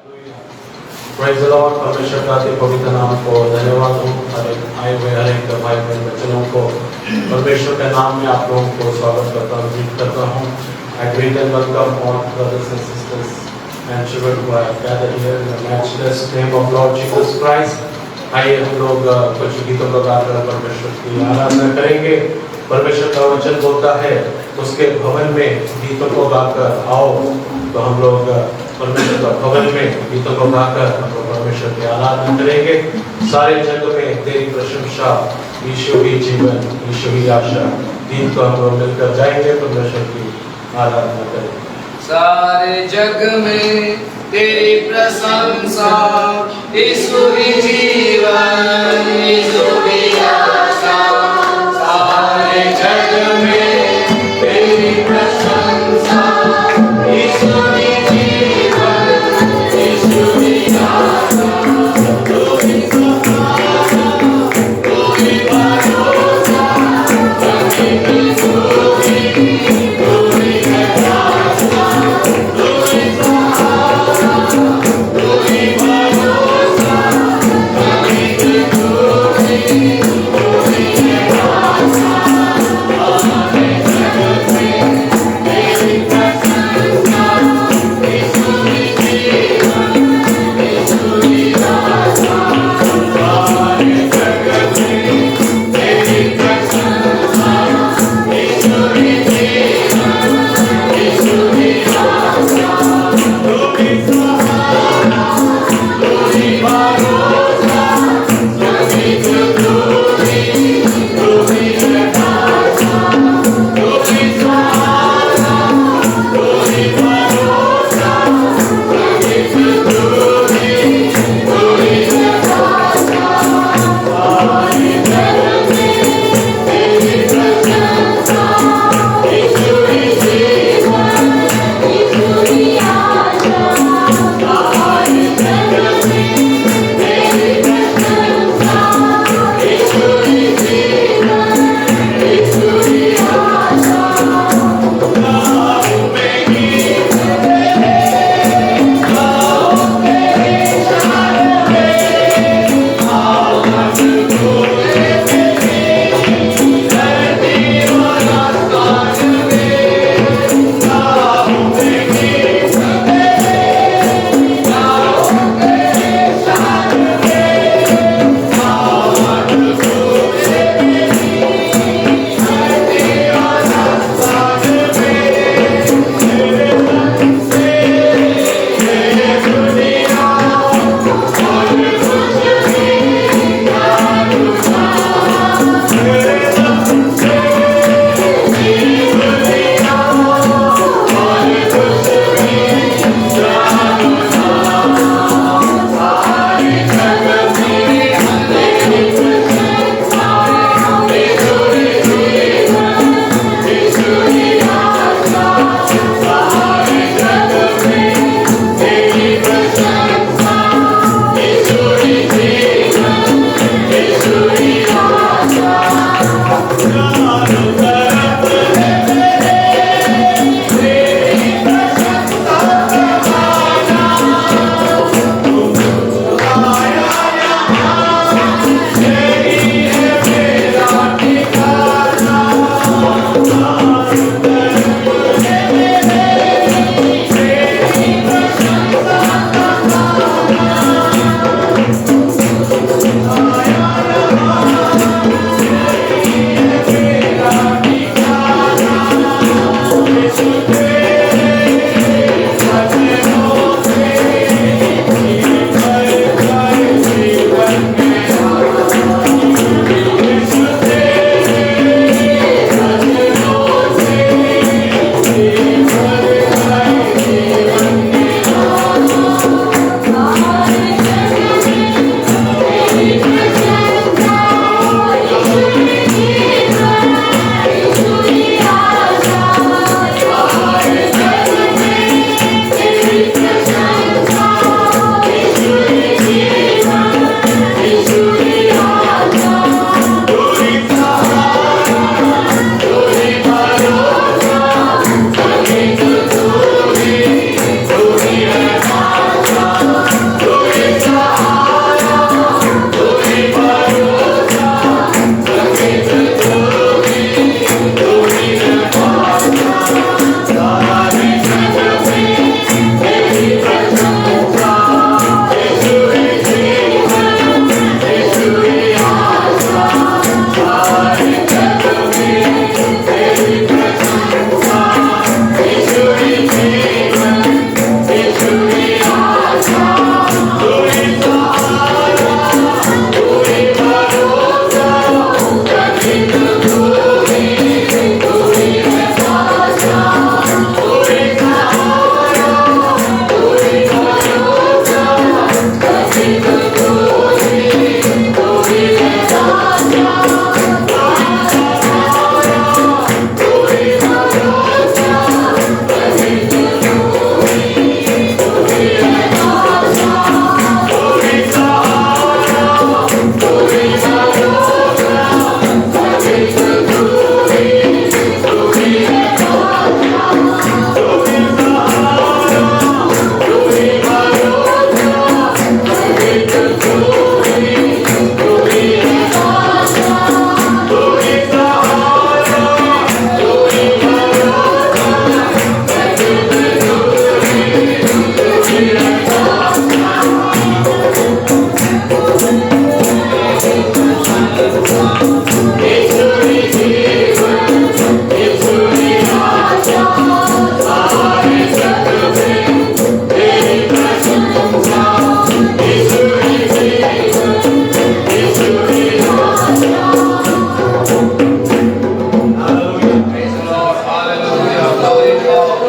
Praise the Lord. परमेश्वर का अति पवित्र नाम को धन्यवाद हो। आए हुए हर एक भाई बहन बच्चों को परमेश्वर के नाम में आप लोगों को स्वागत करता हूँ। I greet and welcome all brothers and sisters and children who are gathered here in the matchless name of Lord Jesus Christ. आइए हम लोग कुछ गीतों को गाकर परमेश्वर की आराधना करेंगे। परमेश्वर का वचन बोलता है उसके भवन में गीतों को गाकर आओ। तो हम लोग परमेश्वर का भवन में गीतों को गाकर हम लोग परमेश्वर की आराधना करेंगे। सारे जग में तेरी प्रशंसा, यीशु ही जीवन, यीशु ही आशा। गीत को हम लोग मिलकर जाएंगे, परमेश्वर की आराधना करेंगे। सारे जग में तेरी प्रशंसा, यीशु ही जीवन, यीशु ही आशा। सारे जग में तेरी प्रशंसा, यीशु ही जीवन, यीशु ही आशा। तू ही सहारा, तू ही भरोसा, कभी भी तू ही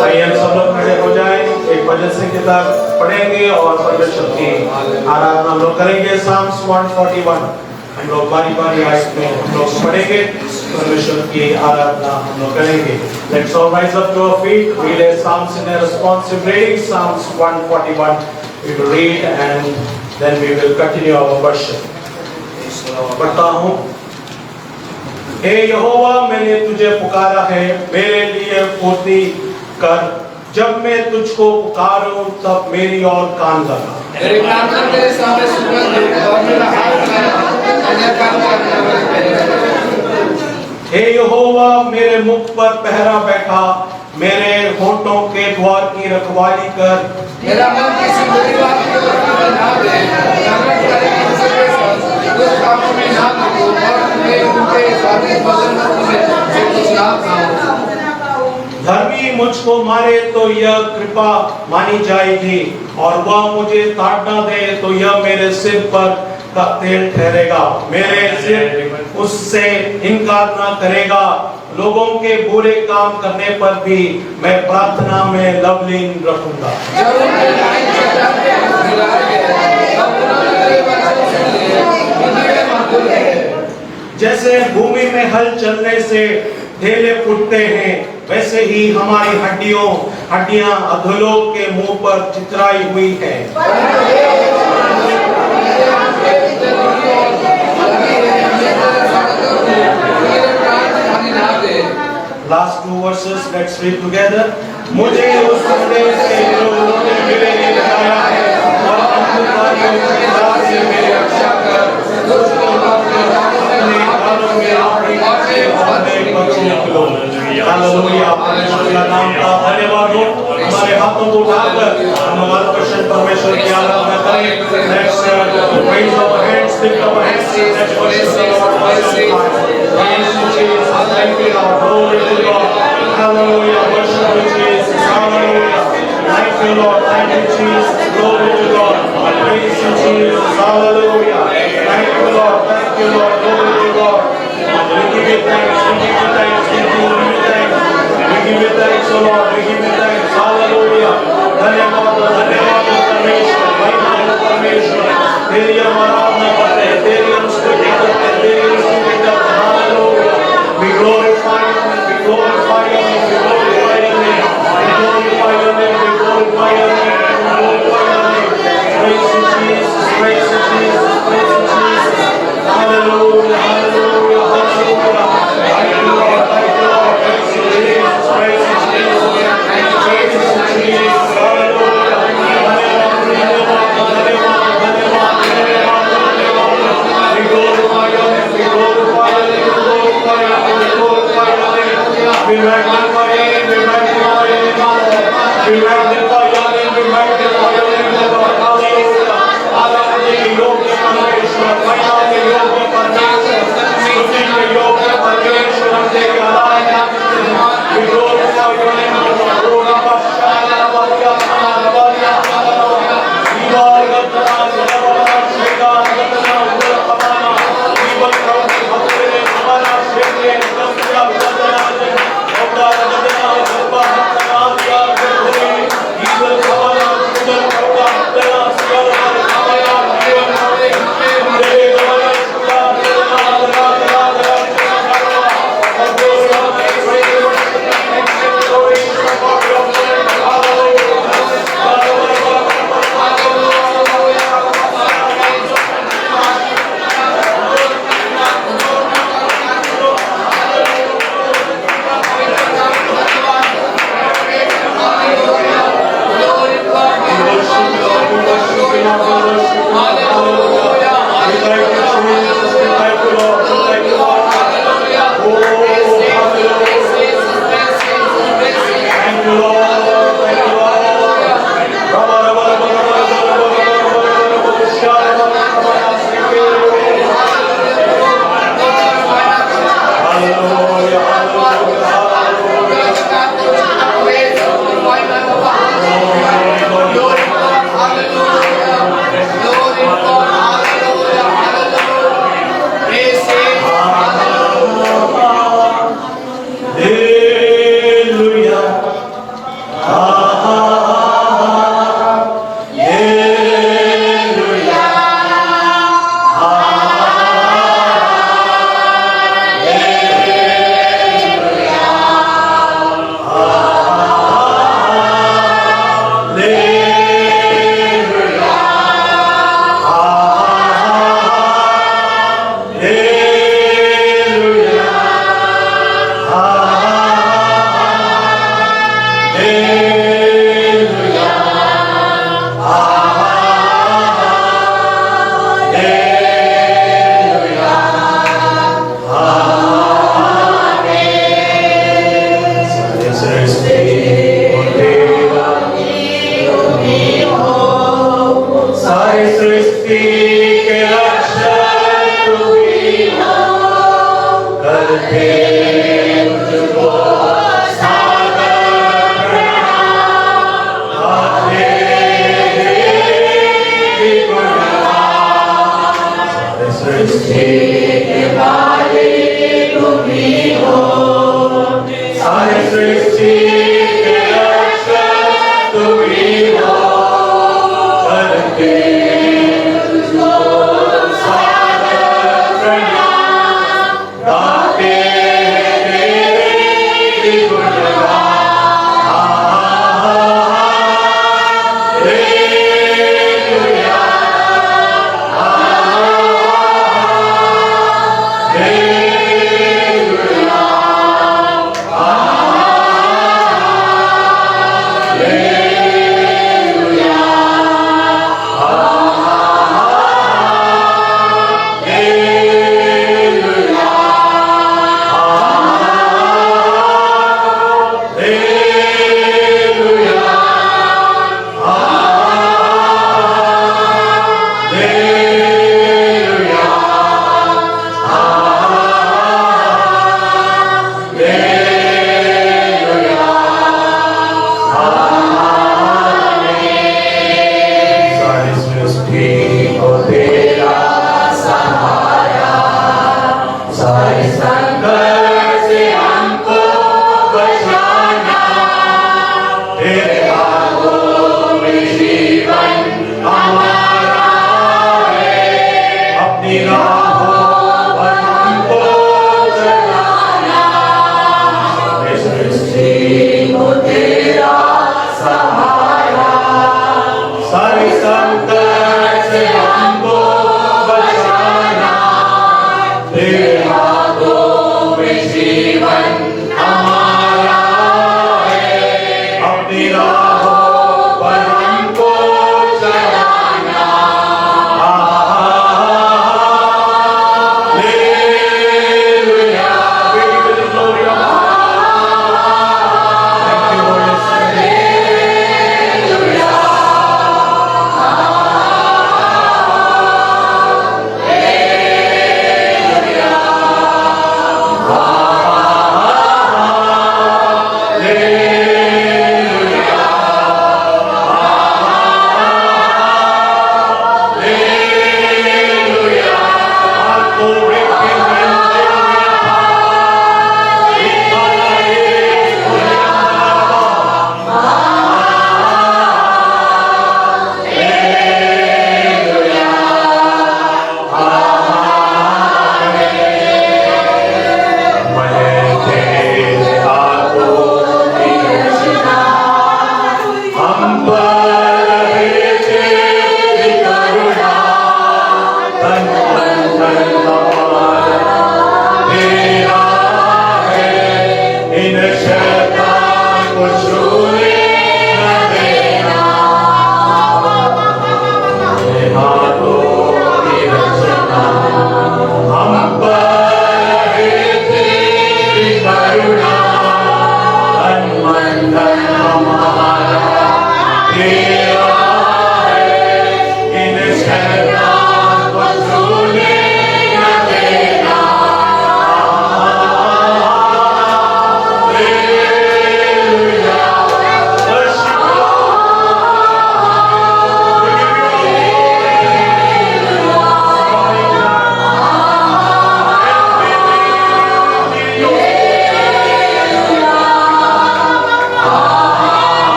आइए हम सब लोग खड़े हो जाएं, एक भजन संगीता पढ़ेंगे और परमेश्वर की आराधना हम लोग करेंगे। Psalms 141 हम लोग बारी बारी आयत में हम लोग पढ़ेंगे, परमेश्वर की आराधना हम लोग करेंगे। Let's all rise up to our feet. We lay Psalms in a responsive reading. Psalms 141 we will read and then we will continue our worship. पढ़ता हूँ। हे यहोवा, मैंने तुझे पुकारा है, मेरे लिए फुर्ती कर। जब मैं तुझको पुकारूं तब मेरी ओर कान लगा। मेरी प्रार्थना तेरे सामने सुगंध है और मेरा हाथ अन्य काम करने वाले। हे यहोवा, मेरे मुख पर पहरा बैठा, मेरे होठों के द्वार की रखवाली कर। मेरा मन किसी बुरी बात की ओर ना दे, कपट करे किसी कुछ कामों में ना लगो और मैं उनके स्वादिष्ट भोजन से कुछ लाभ पाऊं। धर्मी मुझको मारे तो यह कृपा मानी जाएगी, और वह मुझे ताड़ना दे तो यह मेरे सिर पर का तेल ठहरेगा। मेरे सिर उससे इनकार ना करेगा। लोगों के बुरे काम करने पर भी मैं प्रार्थना में लवलीन रखूंगा। जैसे भूमि में हल चलने से ढेले फूटते हैं, वैसे ही हमारी हड्डियां अधोलोक के मुंह पर चितराई हुई हैं। Last two verses, let's read together. मुझे उस संदेश से जो उन्होंने मेरे लिए बताया है, और अंधकारियों के दास से मेरी रक्षा कर। तुझको अपने कानों में अपनी आंखें और मेरे बच्चों को। हालेलुया, परमेश्वर का नाम का धन्यवाद हो। हमारे हाथों को उठाकर हम हमारे परमेश्वर परमेश्वर की आराधना करें। Let's raise our hands, lift our hands, let's worship the Lord one time. Praise you, Jesus. Thank you, Lord. Glory to God. Hallelujah. Worship you, Jesus. Hallelujah. Thank you, Lord. Thank you, Jesus. Glory to God. Praise you, Jesus. Hallelujah. Thank you, Lord. Thank you, Lord. Glory to God. We give you thanks. We give you thanks. We give you thanks. We give you thanks, O Lord. We give you thanks. Hallelujah. धन्यवाद परमेश्वर, महिमा हो परमेश्वर। तेरी हम आराधना करते हैं, तेरी हम स्तुति करते हैं, तेरी हम स्तुति करते हैं। Hallelujah. We glorify your name. We glorify your name. We glorify your name. We glorify your name. We glorify your name. We glorify your name. Praise you, Jesus. Praise you, Jesus. Praise you, Jesus. Hallelujah. Hallelujah. Hallelujah. Thank you, Lord. Thank you, Lord. Praise you, Jesus. Praise you, Jesus. सृष्टि के रक्षक तुम ही हो, करते तुझको सादर प्रणाम, गाते तेरे गुणगान।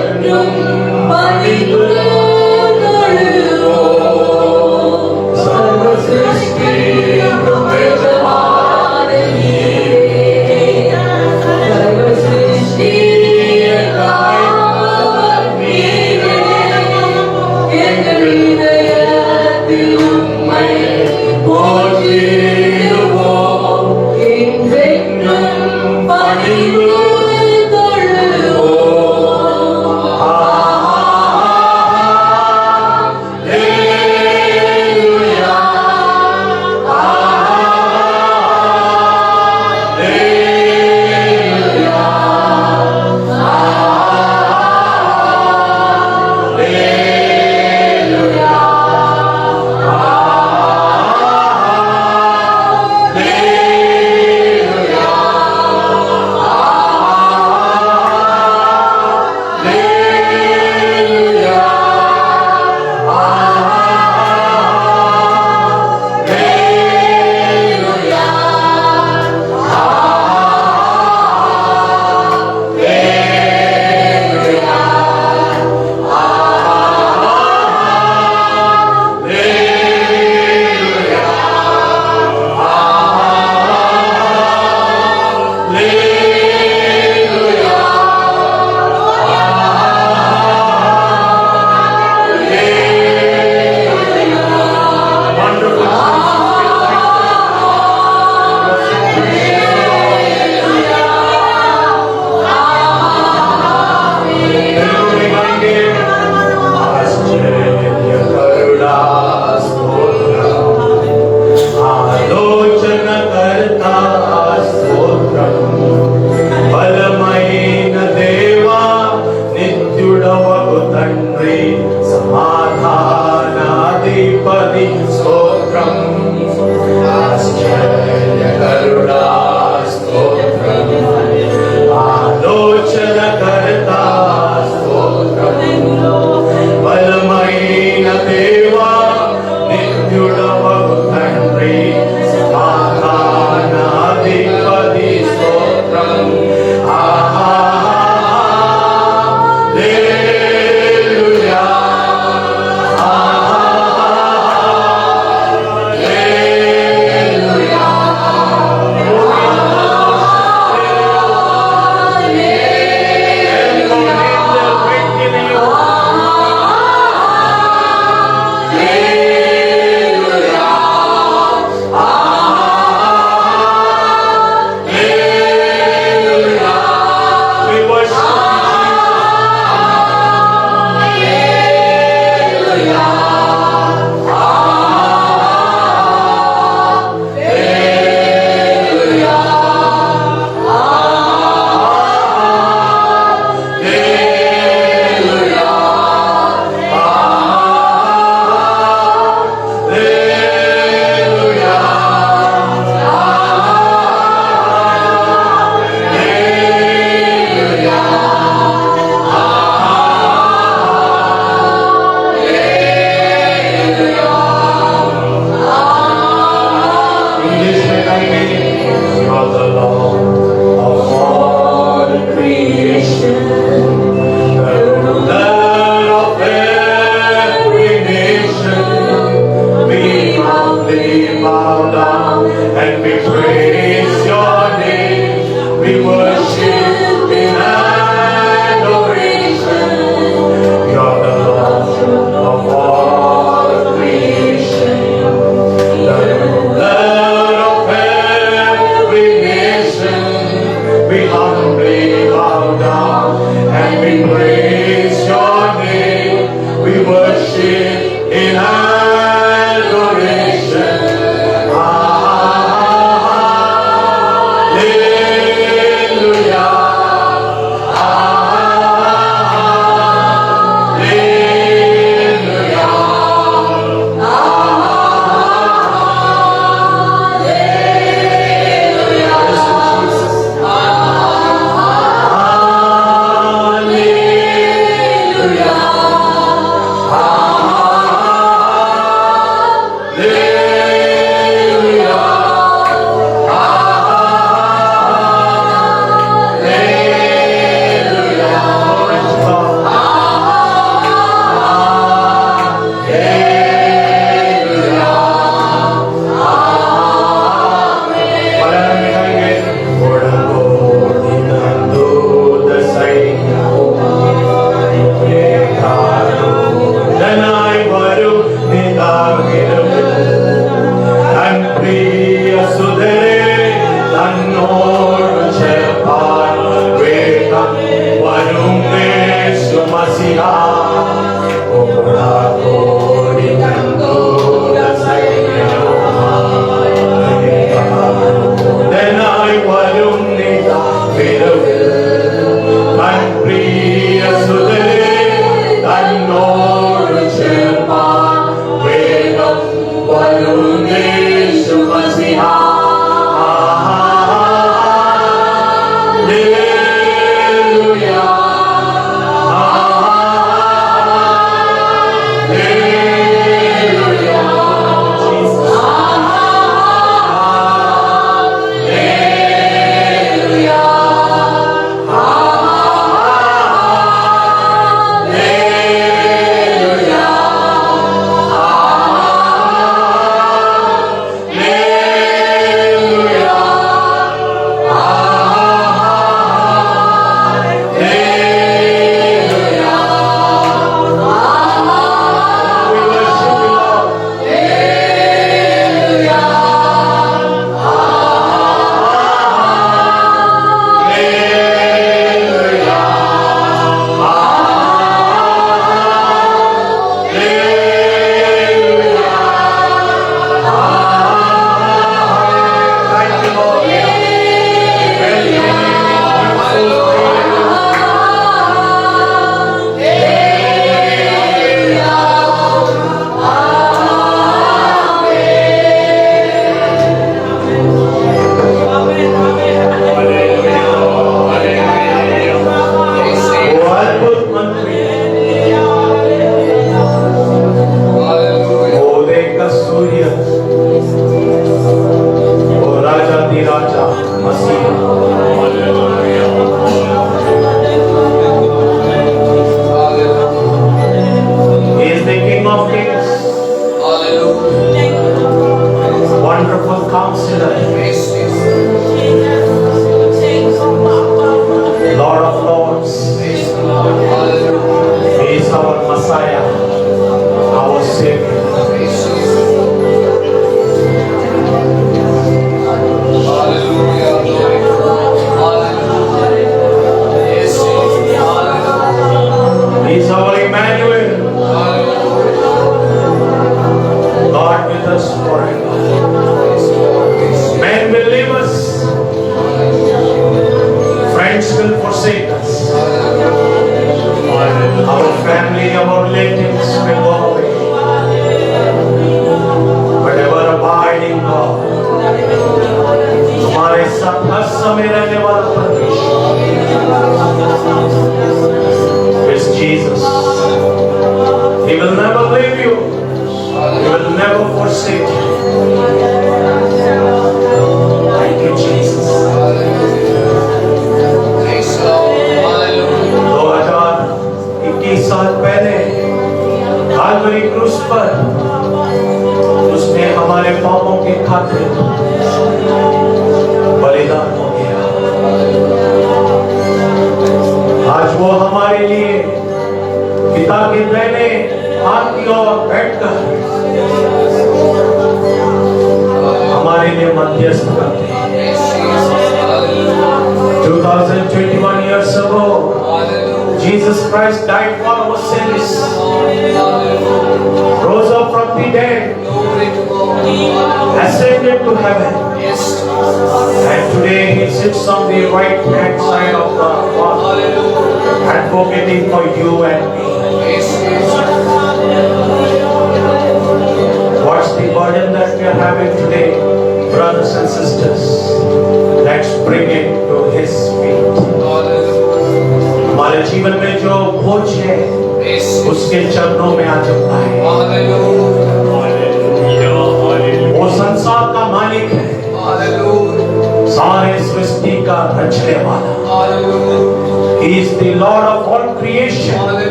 என்றும் பணிந்து தொழுவோம். சர்வ சிருஷ்டிக்கும் எஜமான நீரே, சர்வ சிருஷ்டியை காப்பவர் நீரே. எங்கள் இதயத்தில் உம்மை போற்றிடுவோம். என்றென்றும் பணிந்து Hallelujah.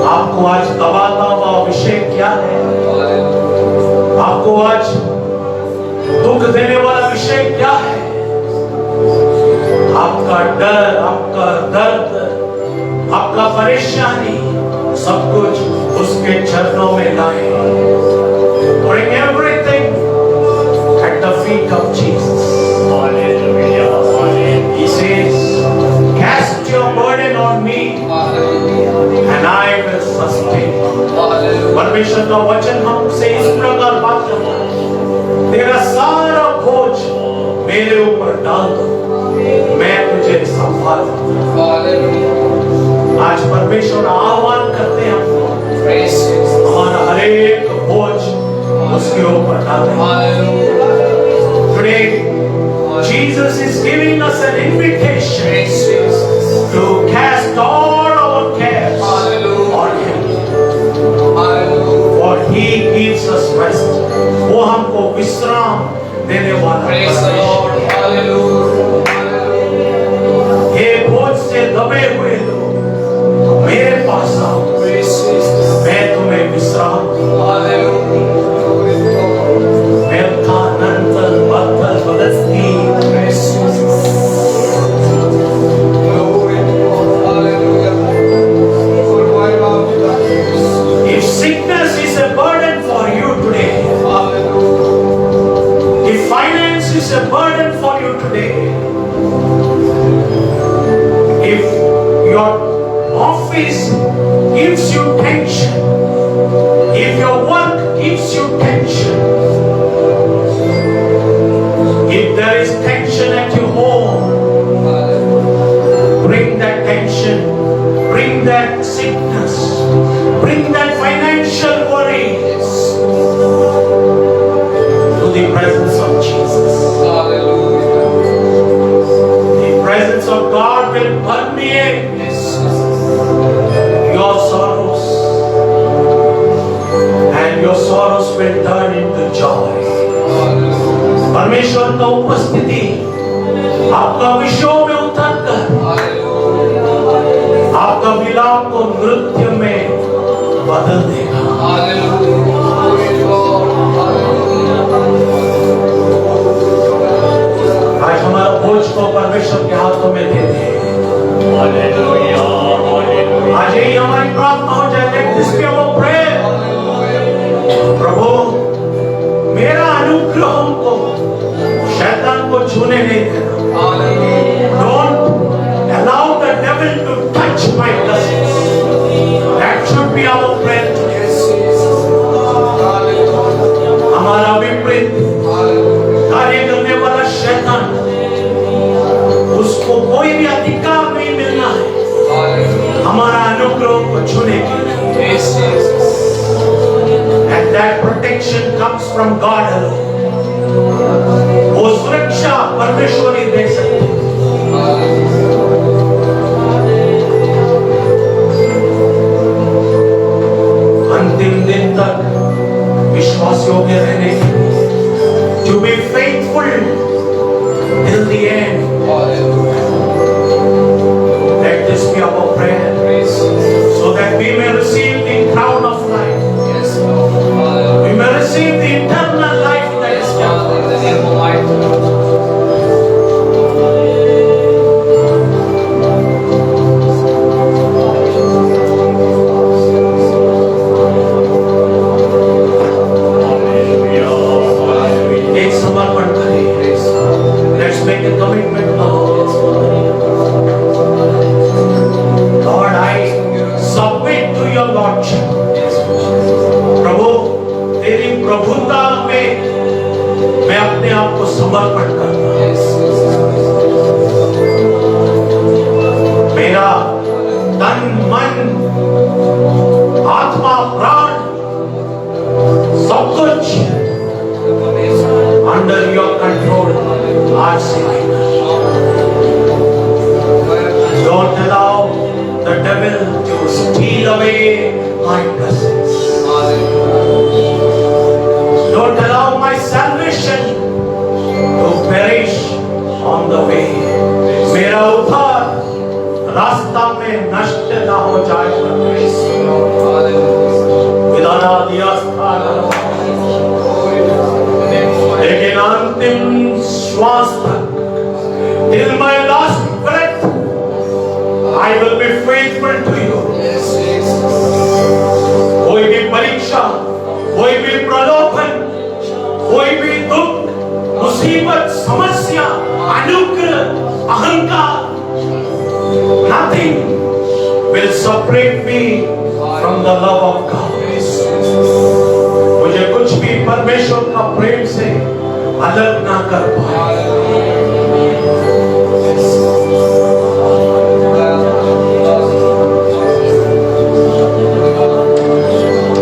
आपको आज दबाता हुआ अभिषेक क्या है? आपको आज दुख देने वाला विषय क्या है? आपका डर, आपका दर्द, आपका परेशानी, सब कुछ उसके चरणों में लाए। Bring everything at the feet of Jesus. He says, cast your burden on me and I will sustain. परमेश्वर का वचन हमसे इस प्रकार बात करता है, तेरा सारा बोझ मेरे ऊपर डाल दो, मैं तुझे संभाल लूंगा। आज परमेश्वर आह्वान करते हैं हमको, हमारा हर एक बोझ उसके ऊपर डाल दें। Today, Jesus is giving us an invitation to cast all our cares on Him. For He gives us rest. वो हमको विश्राम देने वाला है। हे बोझ से दबे हुए लोग, मेरे पास आओ, मैं तुम्हें विश्राम If sickness is a burden for you today, if finance is a burden for you today, if your office gives you tension, if your work gives you tension, if there is tension at your home, bring that tension, bring that sickness, bring that financial worry to the presence of Jesus. The presence of God will permeate your sorrows, and your sorrows will turn into joy. परमेश्वर का उपस्थिति आपका विषयों में उतर कर आपका विलाप को नृत्य में बदल देगा। आज हमारा बोझ को परमेश्वर के हाथों में दे दे। आज यही हमारी प्रार्थना हो जाए। Let this be our prayer. प्रभु, मेरा अनुग्रह हमको शैतान को छूने नहीं देना। Don't allow the devil to touch my blessings. That should be our prayer today. हमारा विपरीत कार्य करने वाला शैतान, उसको कोई भी अधिकार नहीं मिलना है हमारा अनुग्रह को छूने के लिए। And that protection comes from God alone. वो सुरक्षा परमेश्वर ही दे सकते हैं। अंतिम दिन तक विश्वास योग्य रहने के लिए, to be faithful till the end. Let this be our prayer, so that we may receive the crown of life. We may receive the eternal life that is coming. एक समर्पण करें। Let's make a commitment now. Lord, I submit to your lordship. प्रभु, तेरी प्रभुता में मैं अपने आप को समर्पण करता हूँ। मेरा तन, मन, आत्मा, प्राण सब कुछ under your control आज से आएगा। Don't allow the devil to steal away my blessings. Don't allow my salvation to perish on the way. मेरा उद्धार रास्ता में नष्ट ना हो जाए। पिता लेकिन अंतिम श्वास तक, till my last breath, I will be faithful to you. कोई भी परीक्षा, कोई भी प्रलोभन, कोई भी दुख, मुसीबत, समस्या, अनुग्रह, अहंकार, nothing will separate me from the love of God. मुझे कुछ भी परमेश्वर का प्रेम से अलग ना कर पाए।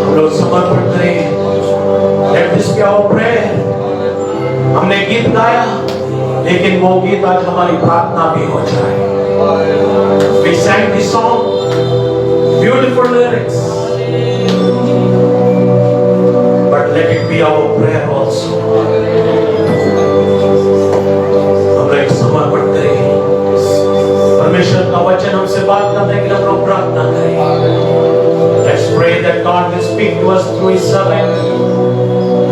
हम लोग समर्पण करें। Let this be our prayer. हमने गीत गाया, लेकिन वो गीत आज हमारी प्रार्थना भी हो जाए। We sang the song, beautiful lyrics, but let it be our prayer also. हम लोग समर्पण करें। परमेश्वर का वचन हमसे बात करने के लिए हम लोग प्रार्थना करें। Let's pray that God will speak to us through His servant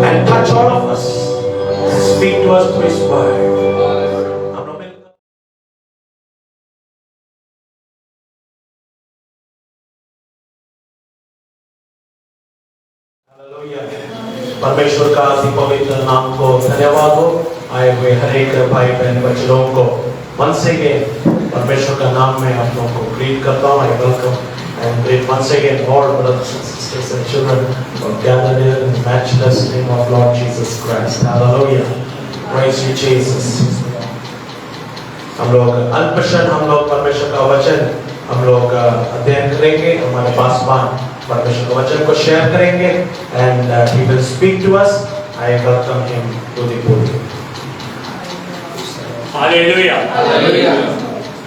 and touch all of us. Speak to us through His word. परमेश्वर का अति पवित्र नाम को धन्यवाद हो। आए हुए हर एक भाई बहन बच्चों को once again परमेश्वर का नाम में आप लोगों को ग्रीट करता हूँ। I welcome and greet once again all brothers and sisters and children who are gathered here in the matchless name of Lord Jesus Christ. Hallelujah. Praise you Jesus. हम लोग अल्पक्षण हम लोग परमेश्वर का वचन हम लोग अध्ययन करेंगे। हमारे पासवान परमेश्वर के वचन को शेयर करेंगे and he will speak to us. I welcome him to the podium. Hallelujah hallelujah.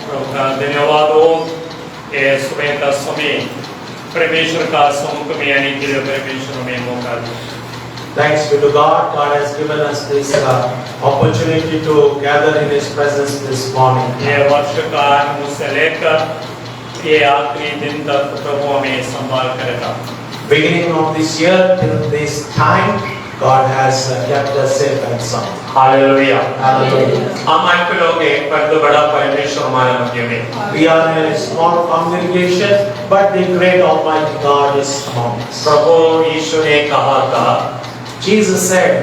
प्रभु का धन्यवाद हो। ये सुबह का समय परमेश्वर का सम्मुख में आने के लिए परमेश्वर में मौका दिया। Thanks be to God. God has given us this opportunity to gather in His presence this morning. ये वर्ष का आरंभ से लेकर ये आखिरी दिन तक प्रभु हमें संभाल करेगा। Beginning of this year till this time, God has kept us safe and sound. Hallelujah Hallelujah. हम आपके लोग एक परम बड़ा परमेश्वर हमारे मध्य में। We are a small congregation, but the great Almighty God is among us. प्रभु यीशु ने कहा था, Jesus said,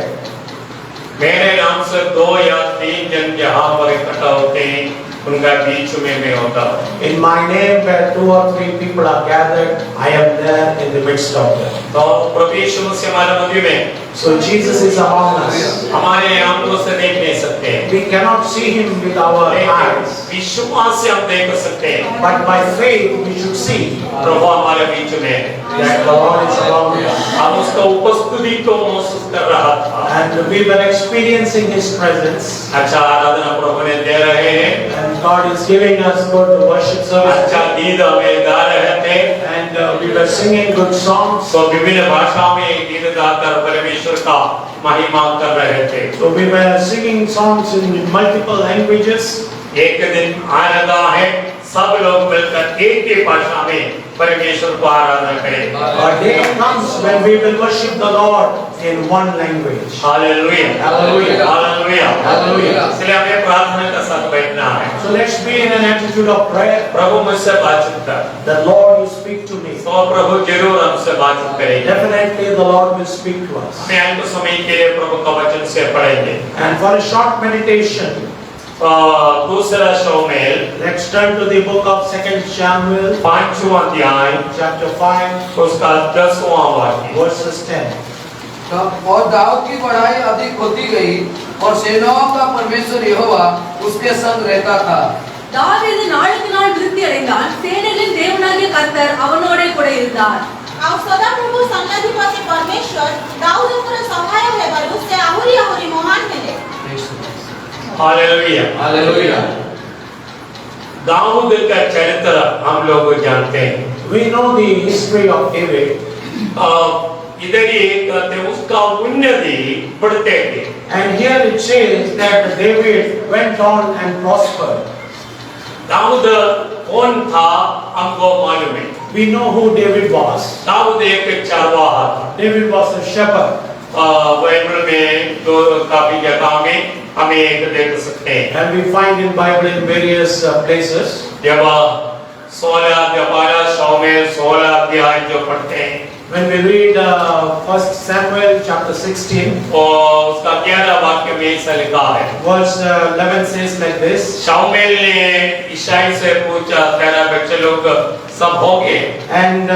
मेरे नाम से 2 या 3 जन जहाँ पर इकट्ठा होते हैं उनका बीच में मैं होता हूँ। in my name where 2 or 3 people are gathered, I am there in the midst of them. तो प्रभु यीशु मसीह हमारे मध्य में। So Jesus is among us. हमारे आंखों से देख नहीं सकते हैं। We cannot see Him with our eyes, विश्वास से हम देख सकते हैं। but by faith we should see प्रभु हमारे बीच में that the Lord is among us. हम उसका उपस्थिति को महसूस कर रहा था। And we were experiencing His presence. अच्छा आराधना प्रभु ने दे रहे हैं। And God is giving us good worship service. अच्छा गीत हमें गा रहे थे। And we were singing good songs. तो विभिन्न भाषाओं में गीत गाकर परमेश्वर का महिमा कर रहे थे। So we were singing songs in multiple languages. एक दिन आएगा है सब लोग मिलकर एक ही भाषा में परमेश्वर को आराधना करें। A day comes when we will worship the Lord in one language. Hallelujah Hallelujah. Hallelujah Hallelujah. इसलिए हमें प्रार्थना का साथ बैठना है। So let's be in an attitude of prayer. प्रभु मुझसे बातचीत कर। The Lord will speak to me. तो प्रभु जरूर हमसे बातचीत करेंगे। Definitely the Lord will speak to us. हमें अल्प समय के लिए प्रभु का वचन से पढ़ेंगे। And for a short meditation, दूसरा शाऊल, let's turn to the book of 2 Samuel, 5वां अध्याय, chapter 5, उसका 10वां वाक्य। verses 10. और दाऊद की बढ़ाई अधिक होती गई और सेनाओं का परमेश्वर यहोवा उसके संग रहता था। தாவீது நாளுக்கு நாள் விருத்தி அடைந்தான். சேனைகளின் தேவனாகிய கர்த்தர் அவனோடே கூட இருந்தார். ଆଉ ସଦାପ୍ରଭୁ ସୈନ୍ୟାଧିପତି परमेश्वर ଦାଉଦଙ୍କର ସହାୟ ହେବାରୁ ସେ ଆହୁରି ଆହୁରି ମହାନ ହେଲେ। Hallelujah hallelujah. दाऊद का चरित्र हम लोग जानते हैं। We know the history of David. इधर एक कहते उसका उन्नति बढ़ते थे। And here it says that David went on and prospered. Dawood कौन था हमको मालूम है। we know who David was. Dawood एक चरवाहा था। David was a shepherd. Bible में दो काफी जगह में हमें एक देख सकते हैं। And we find in Bible in various places. जब 16 अध्याय जो पढ़ते हैं, When we read 1 Samuel chapter 16, और उसका 11 वाक्य में ऐसा लिखा है। verse 11 says like this. शाऊल ने ईशाई से पूछा, तेरा बच्चे लोग सब हो गए? And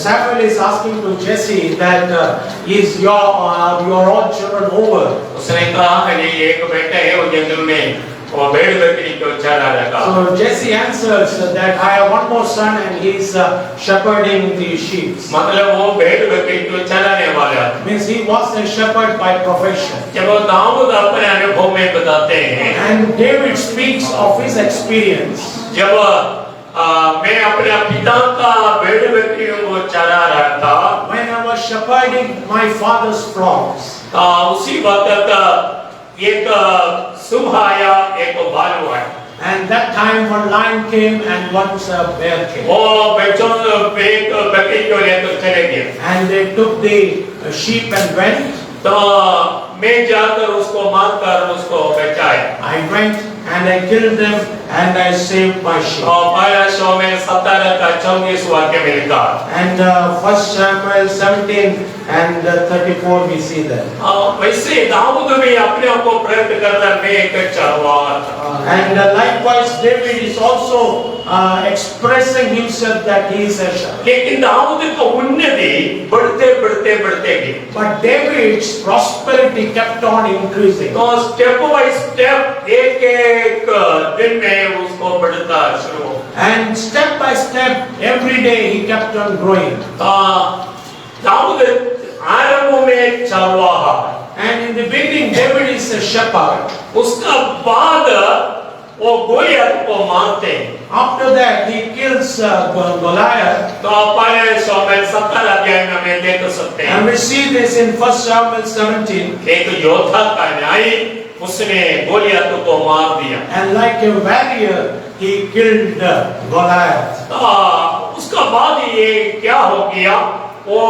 Samuel is asking to Jesse that is your all children over? उसने कहा कि एक बेटा है वो जंगल में वो भेड़ बकरी को चरा रहा। So Jesse answers that I have one more son and he is shepherding the sheep. मतलब वो भेड़ बकरी को चराने वाला। Means he was a shepherd by profession. जब दाऊद अपने अनुभव में बताते हैं, And David speaks of his experience. जब मैं अपने पिता का भेड़ बकरियों को चरा रहा था, When I was shepherding my father's flocks. उसी वक्त एक सिंह आया, एक भालू आया। And that time one lion came and one bear came. वो बच्चों एक बकरी को लेकर चले गए। And they took the sheep and went. तो मैं जाकर उसको मारकर उसको बचाया। I went and I killed them and I saved my sheep. और पहला शमूएल 17 का 34 वाक्य में लिखा। And 1 Samuel 17 and 34 we see that. वैसे दाऊद भी अपने आप को प्रकट करता, मैं एक चरवाहा था। And likewise David is also expressing himself that he is a shepherd. लेकिन दाऊद को उन्नति बढ़ते गई। But David's prosperity kept on increasing. तो स्टेप बाय स्टेप एक दिन में उसको बढ़ता शुरू हो। And step by step every day he kept on growing. Dawood आरंभ में चरवाहा, And in the beginning David is a shepherd. उसका बाद वो गोलियत को मारते हैं। After that he kills Goliath. तो पहले शमूएल 17 अध्याय में हम देख सकते हैं। And we see this in 1 Samuel 17. एक योद्धा का न्याय, उसने गोलियत को मार दिया। And like a warrior he killed Goliath. उसका बाद ये क्या हो गया, वो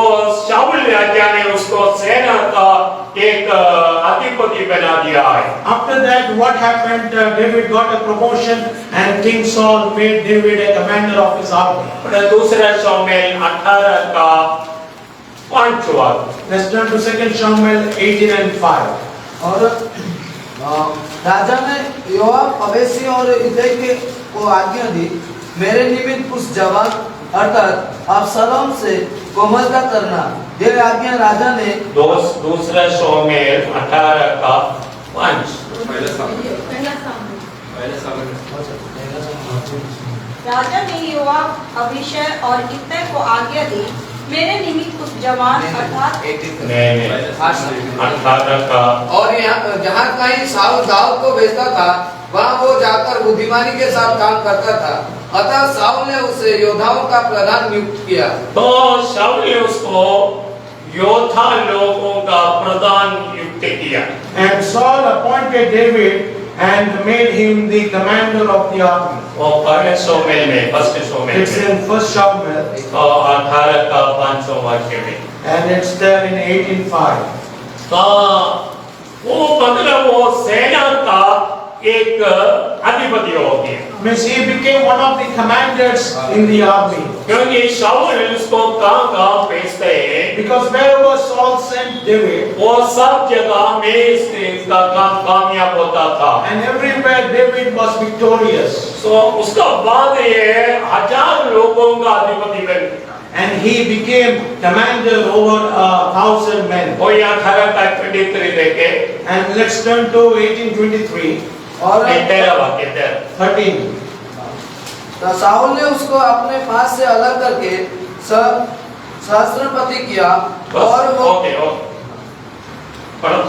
शाऊल राजा ने उसको सेना का एक अधिपति बना दिया है। After that what happened? David got a promotion and King Saul made David a commander of his army. दूसरा शमूएल 18 का 5 वाक्य। Let's turn to 2 Samuel 18 and 5. और राजा ने योआब अबेसी और इत्तै को आज्ञा दी, मेरे निमित्त उस जवान अर्थात अबशालोम से कोमलता करना। यह आज्ञा राजा ने दूसरा शमूएल 18 का 5। राजा ने योआब, अबीशै और इत्तै को आज्ञा दी, मेरे निमित्त उस जवान अर्थात 18 का। और यहाँ जहाँ कहीं साउल दाऊद को भेजता था, वहाँ वो जाकर बुद्धिमानी के साथ काम करता था। अतः साउल ने उसे योद्धाओं का प्रधान नियुक्त किया। तो शाऊल ने उसको योद्धा लोगों का प्रधान नियुक्त किया। And Saul appointed David and made him the commander of the army. वो पहले शमूएल में, फर्स्ट शमूएल It's में, in 1 Samuel 18 का 5 वाक्य में। and it's there in 18:5. तो वो मतलब वो सेना का एक अधिपति हो गया। Means he became one of the commanders in the army. क्योंकि शाऊल उसको कहाँ भेजते हैं, Because wherever Saul sent David, वो सब जगह में इसका काम कामयाब होता था। and everywhere David was victorious. तो उसका बाद ये 1000 लोगों का अधिपति बन गया। And he became commander over 1,000 men. वो 18 का 23 देखे। And let's turn to 18:23. और 13. तो साउल ने उसको अपने पास से अलग करके सहस्त्रपति किया और वो ओके पढ़ो।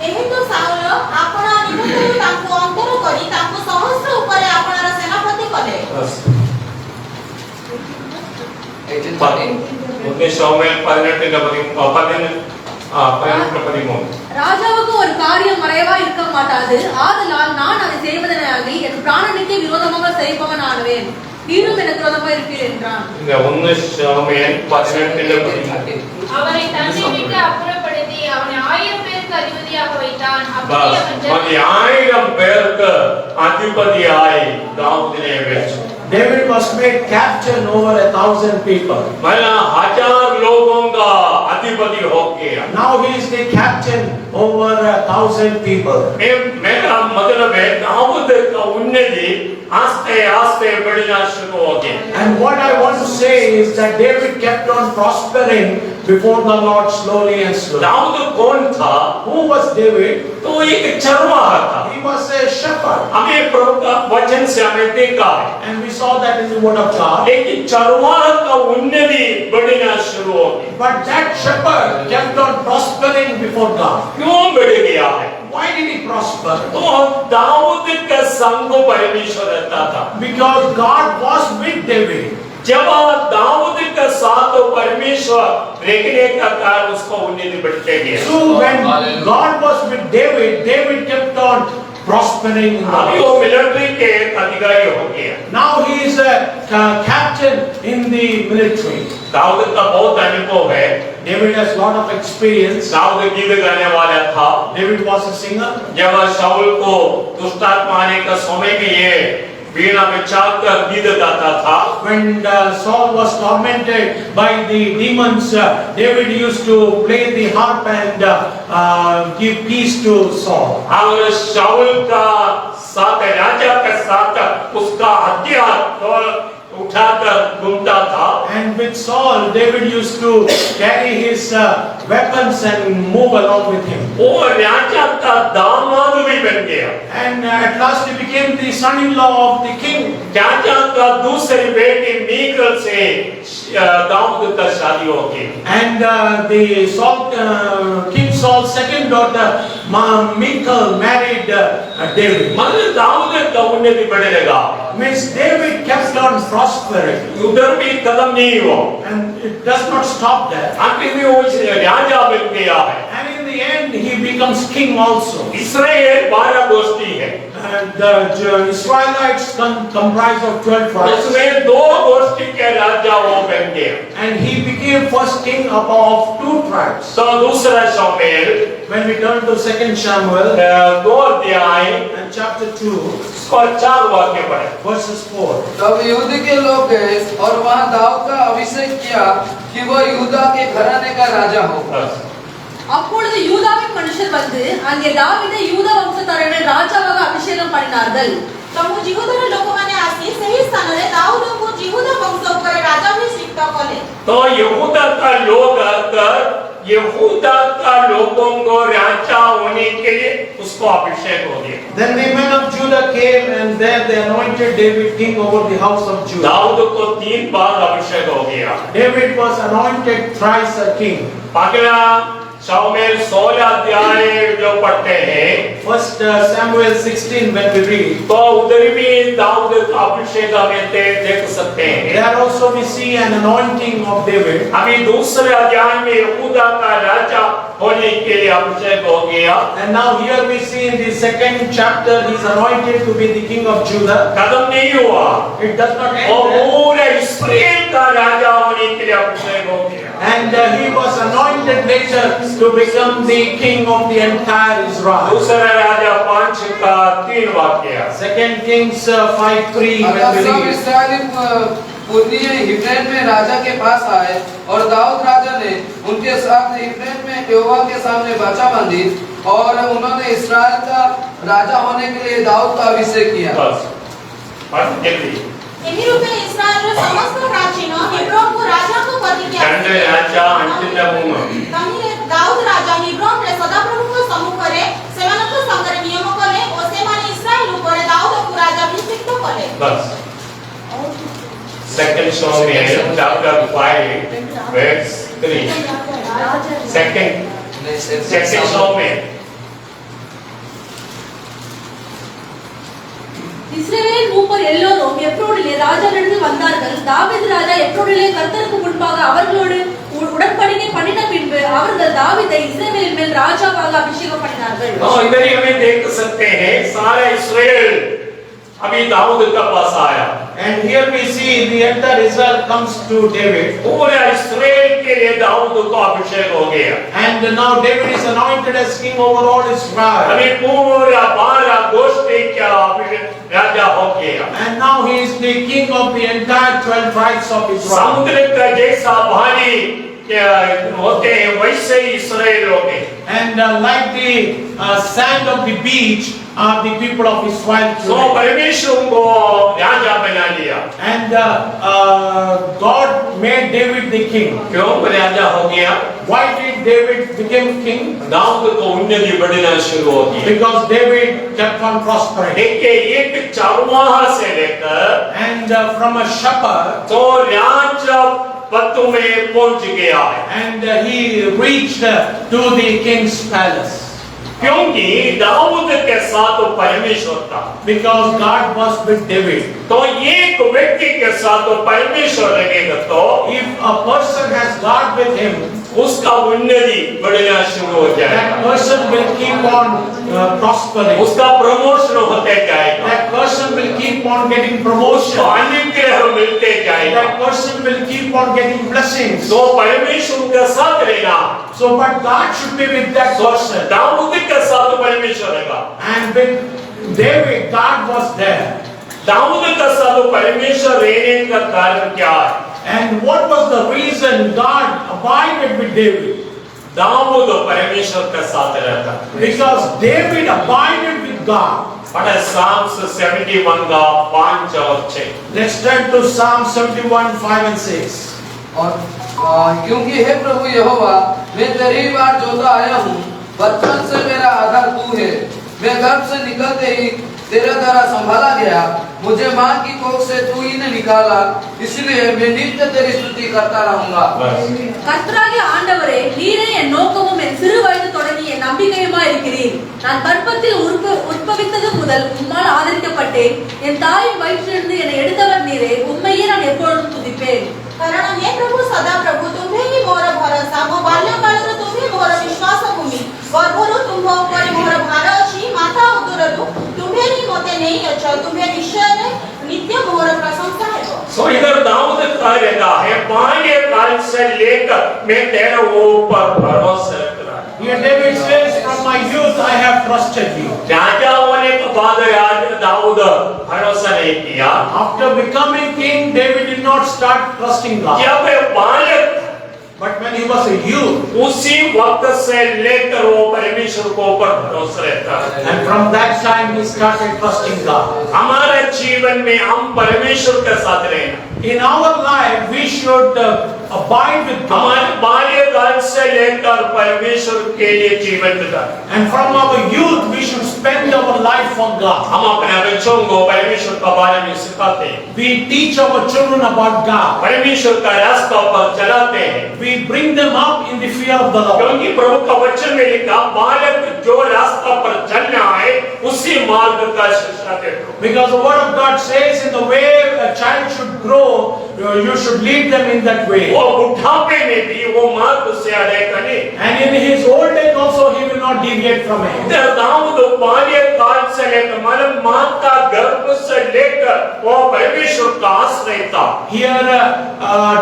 ଏହି ତ ସାଉଲ ଆପଣ ନିକଟରୁ ତାଙ୍କୁ ଅନ୍ତର କରି ତାଙ୍କୁ ସହସ୍ର ଉପରେ ଆପଣର ସେନାପତି କଲେ। उन्नीस शमूएल 18 ராஜாவுக்கு ஒரு காரியம் மறைவா இருக்க மாட்டாது, ஆதலால் நான் அதை செய்வதனாகி என் பிராணனுக்கு விரோதமாக செய்பவன் ஆனவேன். நீரும் எனக்கு விரோதமா இருப்பீர் என்றான். இந்த 1 சாமுவேல் 18:13. அவனை தன்னை விட்டு அப்புறப்படுத்தி அவனை 1000 பேருக்கு அதிபதியாக வைத்தான். அப்படியே அவன் 1000 பேருக்கு அதிபதியாய் தாவீதினை வச்சான். David was made captain over 1,000 people. मैं 1000 लोगों का अधिपति हो गया. Now he is the captain over 1,000 people. मेरा मतलब है दाऊद का उन्नति आस्ते आस्ते बढ़ना शुरू हो गया. And what I want to say is that David kept on prospering before the Lord slowly and slowly. Dawood कौन था? Who was David? तो एक चरवाहा था. He was a shepherd. हमें प्रभु का वचन से हमें देखा है. And we saw that in the word of God. एक चरवाहा का उन्नति बढ़ना शुरू हो गई. But that shepherd kept on prospering before God. क्यों बढ़ गया है? Why did he prosper? तो दाऊद का संग परमेश्वर रहता था. Because God was with David. जब दाऊद का साथ परमेश्वर रहने का कारण उसको उन्नति बढ़ते गया. So when God was with David, David kept on prospering in the अभी Lord. वो मिलिट्री के अधिकारी हो गया. Now he is a captain in the military. Dawood का बहुत अनुभव है. David has lot of experience. Dawood गीत गाने वाला था. David was a singer. जब शाऊल को दुष्ट आत्मा आने का समय में ये वीणा में चाकर गीत गाता था. When Saul was tormented by the demons, David used to play the harp and give peace to Saul. और शाऊल का साथ राजा के साथ उसका हथियार उठाकर घूमता था. And with Saul, David used to carry his weapons and move along with him. वो राजा का दामाद भी बन गया. And at last he became the son-in-law of the king. राजा का दूसरी बेटी मीकल से दाऊद का शादी हो गई. And King Saul's second daughter, Michal, married David. मतलब दाऊद का उन्नति बढ़ने लगा. Means David kept on prospering. उधर भी कदम नहीं हुआ. And it does not stop there. आखिर में वो राजा बन गया है. And in the end, he becomes king also. इस्राएल 12 गोष्ठी है. And the Israelites comprised of 12 tribes. उसमें 2 गोष्ठी के राजा वो बन गया. And he became first king of 2 tribes. तो दूसरा Samuel When we turn to 2 Samuel 2 अध्याय and chapter 2, उसको 4 वाक्य पढ़े. verses 4. तब यहूदी के लोग गए और वहां दाऊद का अभिषेक किया कि वह यहूदा के घराने का राजा हो. அப்பொழுது யூதாவின் மனுஷர் வந்து அங்கே தாவீதை யூதா வம்சத்தார்கள் ராஜாவாக அபிஷேகம் பண்ணினார்கள். तमु जिहुदार लोकमाने आसी सही स्थाନରେ दाऊदको जिहुदा वंश ଉପରେ राजाभिषिक्त कले. तो यहूदा का लोग आकर यहूदा का लोगों को राजा होने के लिए उसको अभिषेक हो गया. Then the men of Judah came and there they anointed David king over the house of Judah. Dawood को 3 बार अभिषेक हो गया. David was anointed thrice a king. अगला शामूएल 16 अध्याय जो पढ़ते हैं 1 Samuel 16 when we read, तो उधर भी दाऊद का अभिषेक हमें देख सकते हैं. there also we see an anointing of David. अभी दूसरे अध्याय में यहूदा का राजा होने के लिए अभिषेक हो गया. And now here we see in the 2nd chapter he is anointed to be the king of Judah. खत्म नहीं हुआ. It does not end और there. पूरे इस्राएल का राजा होने के लिए अभिषेक हो गया. And he was anointed later to become the king of the entire Israel. दूसरा राजा 5 का 3 वाक्य. 2 Kings 5:3 अतः when we सब read. इस्राएली पुरनिये हिब्रेन में राजा के पास आए और दाऊद राजा ने उनके साथ हिब्रेन में यहोवा के सामने वाचा बांधी और उन्होंने इस्राएल का राजा होने के लिए दाऊद का अभिषेक किया. बस पढ़ जल्दी. एही रूपे इस्राएलर समस्त प्राचीन हिब्रोनको राजाको प्रतिज्ञा. चंद्र राजा अंतिम भूम. तमिले दाऊद राजा हिब्रोन रे सदाप्रभुको सम्मुखरे सेमानको संगरे नियम कले ओ सेमाने इस्राएल उपरे दाऊदको राजाभिषिक्त कले. बस 2 Samuel chapter 5 verse 3. Second Samuel. இஸ்ரவேல் மூப்பர் எல்லோரும் எப்ரோனிலே ராஜாவிடத்தில் வந்தார்கள். தாவீது ராஜா எப்ரோனிலே கர்த்தருக்கு முன்பாக அவர்களோடு உடன்படிக்கை பண்ணின பின்பு அவர்கள் தாவீதை இஸ்ரவேலின் மேல் ராஜாவாக அபிஷேகம் பண்ணினார்கள். इधर ही हमें देख सकते हैं सारा इस्राएल अभी दाऊद का पास आया। And here we see the entire Israel comes to David. पूरे इस्राएल के लिए दाऊद को अभिषेक हो गया। And now David is anointed as king over all Israel. अभी पूरा 12 गोष्ठी क्या राजा हो गया। And now he is the king of the entire 12 tribes of Israel. समुद्र का जैसा भारी क्या होते हैं वैसे ही इस्राएल हो गए। And like the sand of the beach are the people of Israel तो today. परमेश्वर को राजा बना लिया। And God made David the king. क्यों राजा हो गया? Why did David become king? Dawood को उन्नति बढ़ना शुरू हो गई। Because David kept on prospering. देखिए एक चरवाहा से लेकर And from a shepherd, तो राजा पद में पहुंच गया है। and he reached to the king's palace. क्योंकि दाऊद के साथ परमेश्वर था। Because God was with David. तो एक व्यक्ति के साथ परमेश्वर रहेगा तो If a person has God with him, उसका उन्नति बढ़ना शुरू हो that जाएगा। person will keep on prospering. उसका प्रमोशन होते जाएगा। That person will keep on getting उसको promotion. अनुग्रह मिलते जाएगा। That person will keep on getting blessings. तो परमेश्वर के साथ रहना। So, but God should be with that person. Dawood के साथ परमेश्वर रहेगा। And with David, God was there. Dawood के साथ परमेश्वर रहने का कारण क्या है? And what was the reason God abided with David? Dawood परमेश्वर के साथ रहता। Because David abided with God. पढ़े Psalms 71 का 5 और 6। Let's turn to Psalm 71, 5 and 6. और क्योंकि हे प्रभु यहोवा, मैं तेरी ही बात जोता आया हूँ, बचपन से मेरा आधार तू है। मैं गर्भ से निकलते ही तेरे द्वारा संभाला गया, मुझे माँ की कोख से तू ही ने निकाला, इसलिए मैं नित्य तेरी स्तुति करता रहूंगा। கர்த்தராகிய ஆண்டவரே, நீரே என் நோக்கமும் என் சிறு வயது தொடங்கி என் நம்பிக்கையுமாய் இருக்கிறீர். நான் கர்ப்பத்தில் உற்பவித்தது முதல் உம்மால் ஆதரிக்கப்பட்டேன். என் தாயின் வயிற்றிலிருந்து என்னை எடுத்தவர் நீரே, உம்மையே நான் எப்பொழுதும் துதிப்பேன். କାରଣ ହେ ପ୍ରଭୁ ସଦାପ୍ରଭୁ ତୁମ୍ଭେ ହିଁ ମୋର ଭରସା ମୋ ବାଲ୍ୟକାଳରୁ ତୁମ୍ଭେ ମୋର ବିଶ୍ୱାସ ଭୂମି ଗର୍ଭରୁ ତୁମ୍ଭ ଉପରେ ମୋର ଭାର ଅଛି ମାତା ଉଦରରୁ ତୁମ୍ଭେ ହିଁ ମୋତେ ନେଇଅଛ ତୁମ୍ଭେ ବିଷୟରେ ନିତ୍ୟ ମୋର ପ୍ରଶଂସା ହେବ। सो इधर दाऊद कह रहा है बाल्यकाल से लेकर मैं तेरे ऊपर भरोसा रख रहा हूं। Here David says, from my youth I have trusted you. राजा होने के बाद दाऊद भरोसा नहीं किया। After becoming king, David did not start trusting God. जब बालक But when he was a youth, उसी वक्त से लेकर वो परमेश्वर को ऊपर भरोसा रहता है। and from that time he started trusting God. हमारे जीवन में हम परमेश्वर के साथ रहना। In our life, we should abide with God. हमारे बाल्यकाल से लेकर परमेश्वर के लिए जीवन बिताना। And from our youth, we should spend our life for God. हम अपने बच्चों को परमेश्वर के बारे में सिखाते हैं। We teach our children about God. परमेश्वर का रास्ता पर चलाते हैं। We bring them up in the fear of the Lord. क्योंकि प्रभु का वचन में लिखा बालक जो रास्ता पर चलना है उसी मार्ग का शिक्षा दे दो। Because the word of God says, in the way a child should grow, you should lead them in that way. वो बुढ़ापे में भी वो मार्ग से अड़ेगा नहीं। And in his old age also, he will not deviate from it. Dawood बाल्यकाल से लेकर मतलब माँ का गर्भ से लेकर वो परमेश्वर का आश्रय था। Here,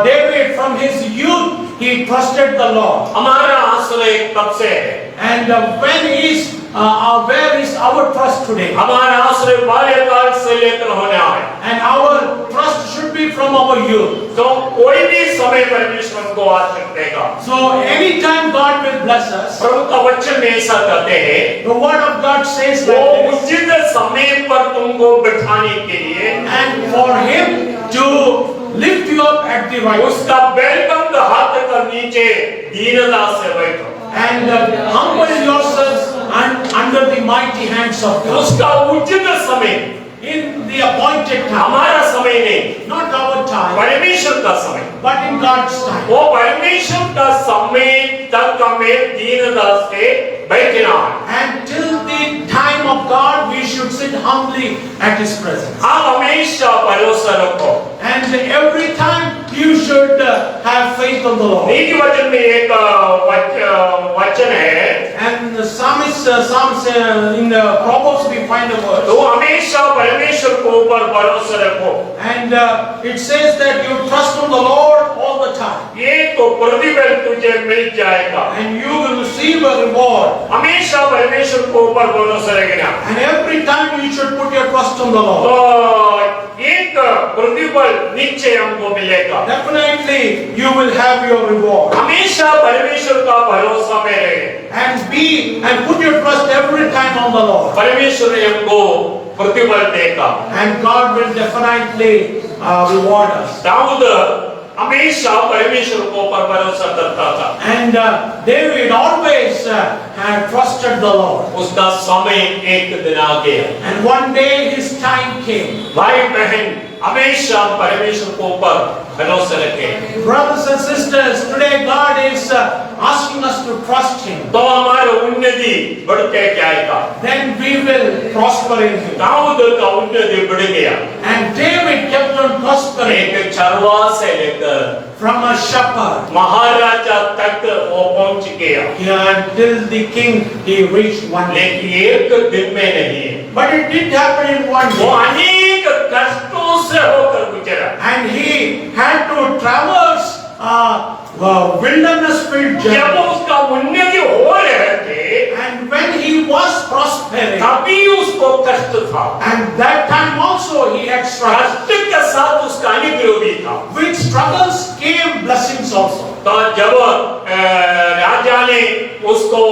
David, from his youth, he trusted the Lord. हमारा आश्रय कब से है? And where is our trust today? हमारा आश्रय बाल्यकाल से लेकर होना है। And our trust should be from our youth. तो कोई भी समय परमेश्वर को आश्रय देगा। So anytime God will bless us, प्रभु का वचन में ऐसा कहते हैं। the word of God says वो like this, उचित समय पर तुमको बिठाने के लिए and for him to lift you up at the right, उसका बेलबंद हाथ का नीचे दीनता से बैठो। and humble yourselves under the mighty hands of God. उसका उचित समय In the appointed time, हमारा समय नहीं, not our time, परमेश्वर का समय। but in God's time. वो परमेश्वर का समय तक हमें दीनता से बैठना है। And till the time of God, we should sit humbly at His presence. आप हमेशा भरोसा रखो। And every time you should have faith on the Lord. नीति वचन में एक वचन है। And Psalms in the Proverbs we find a verse. तो हमेशा परमेश्वर को ऊपर भरोसा रखो। And it says that you trust in the Lord all the time. ये तो प्रतिफल तुझे मिल जाएगा। And you will receive a reward. हमेशा परमेश्वर को ऊपर भरोसा रखना। And every time you should put your trust in the Lord. तो एक प्रतिफल निश्चय हमको मिलेगा। Definitely you will have your reward. हमेशा परमेश्वर का भरोसा में रहे। And put your trust every time on the Lord. परमेश्वर हमको प्रतिफल देगा। And God will definitely reward us. Dawood हमेशा परमेश्वर को ऊपर भरोसा करता था। And David always had trusted the Lord. उसका समय एक दिन आ गया। And one day his time came. भाई बहन हमेशा परमेश्वर को ऊपर भरोसा रखें। Brothers and sisters, today God is asking us to trust Him. तो हमारा उन्नति बढ़ते जाएगा। Then we will prosper in Him. Dawood का उन्नति बढ़ गया। And David kept on prospering. एक चरवाहा से लेकर From a shepherd महाराजा तक वो पहुंच गया। until the king he reached one day. लेकिन एक दिन में नहीं। But it did happen in one वो day. अनेक कष्टों से होकर गुजरा। And he had to traverse wilderness filled जब journey. उसका उन्नति हो रहे थे And when he was prospering, तभी उसको कष्ट था। and that time also he had struggles. कष्ट के साथ उसका अनुग्रह भी था। With struggles came blessings also. तो जब राजा ने उसको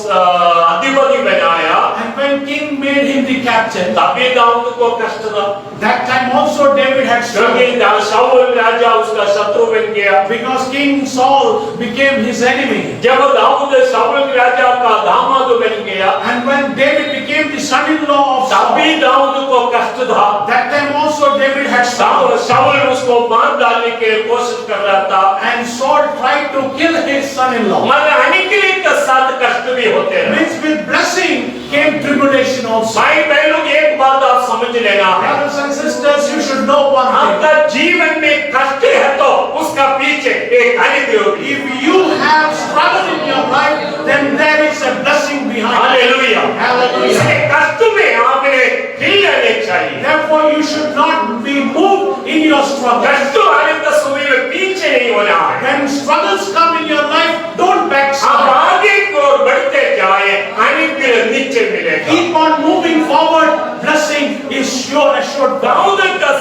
अधिपति बनाया And when king made him the captain, तभी दाऊद को कष्ट था। that time also David had क्योंकि struggles. शाऊल राजा उसका शत्रु बन गया। Because King Saul became his enemy. जब दाऊद शाऊल राजा का दामाद बन गया And when David became the son-in-law of तभी Saul, दाऊद को कष्ट था। that time also David had struggles. शाऊल उसको मार डालने की कोशिश कर रहा था। And Saul tried to kill his son-in-law. मगर अनुग्रह के साथ कष्ट भी होते हैं। Means with blessing came tribulation also. भाई बहनों एक बात आप समझ लेना है। Brothers and sisters, you should know one thing. आपका जीवन में कष्ट है तो उसका पीछे एक अनुग्रह भी। If you have struggle in your life, then there is a blessing behind it. Hallelujah. Hallelujah. इसलिए कष्ट में आपने हिल जाने चाहिए। Therefore, you should not be moved in your struggle. कष्ट आने का समय में पीछे नहीं होना है। When struggles come in your life, don't आप backslide. आगे की ओर बढ़ते जाए, अनुग्रह नीचे मिलेगा। Keep on moving forward. Blessing is sure, assured. Dawood का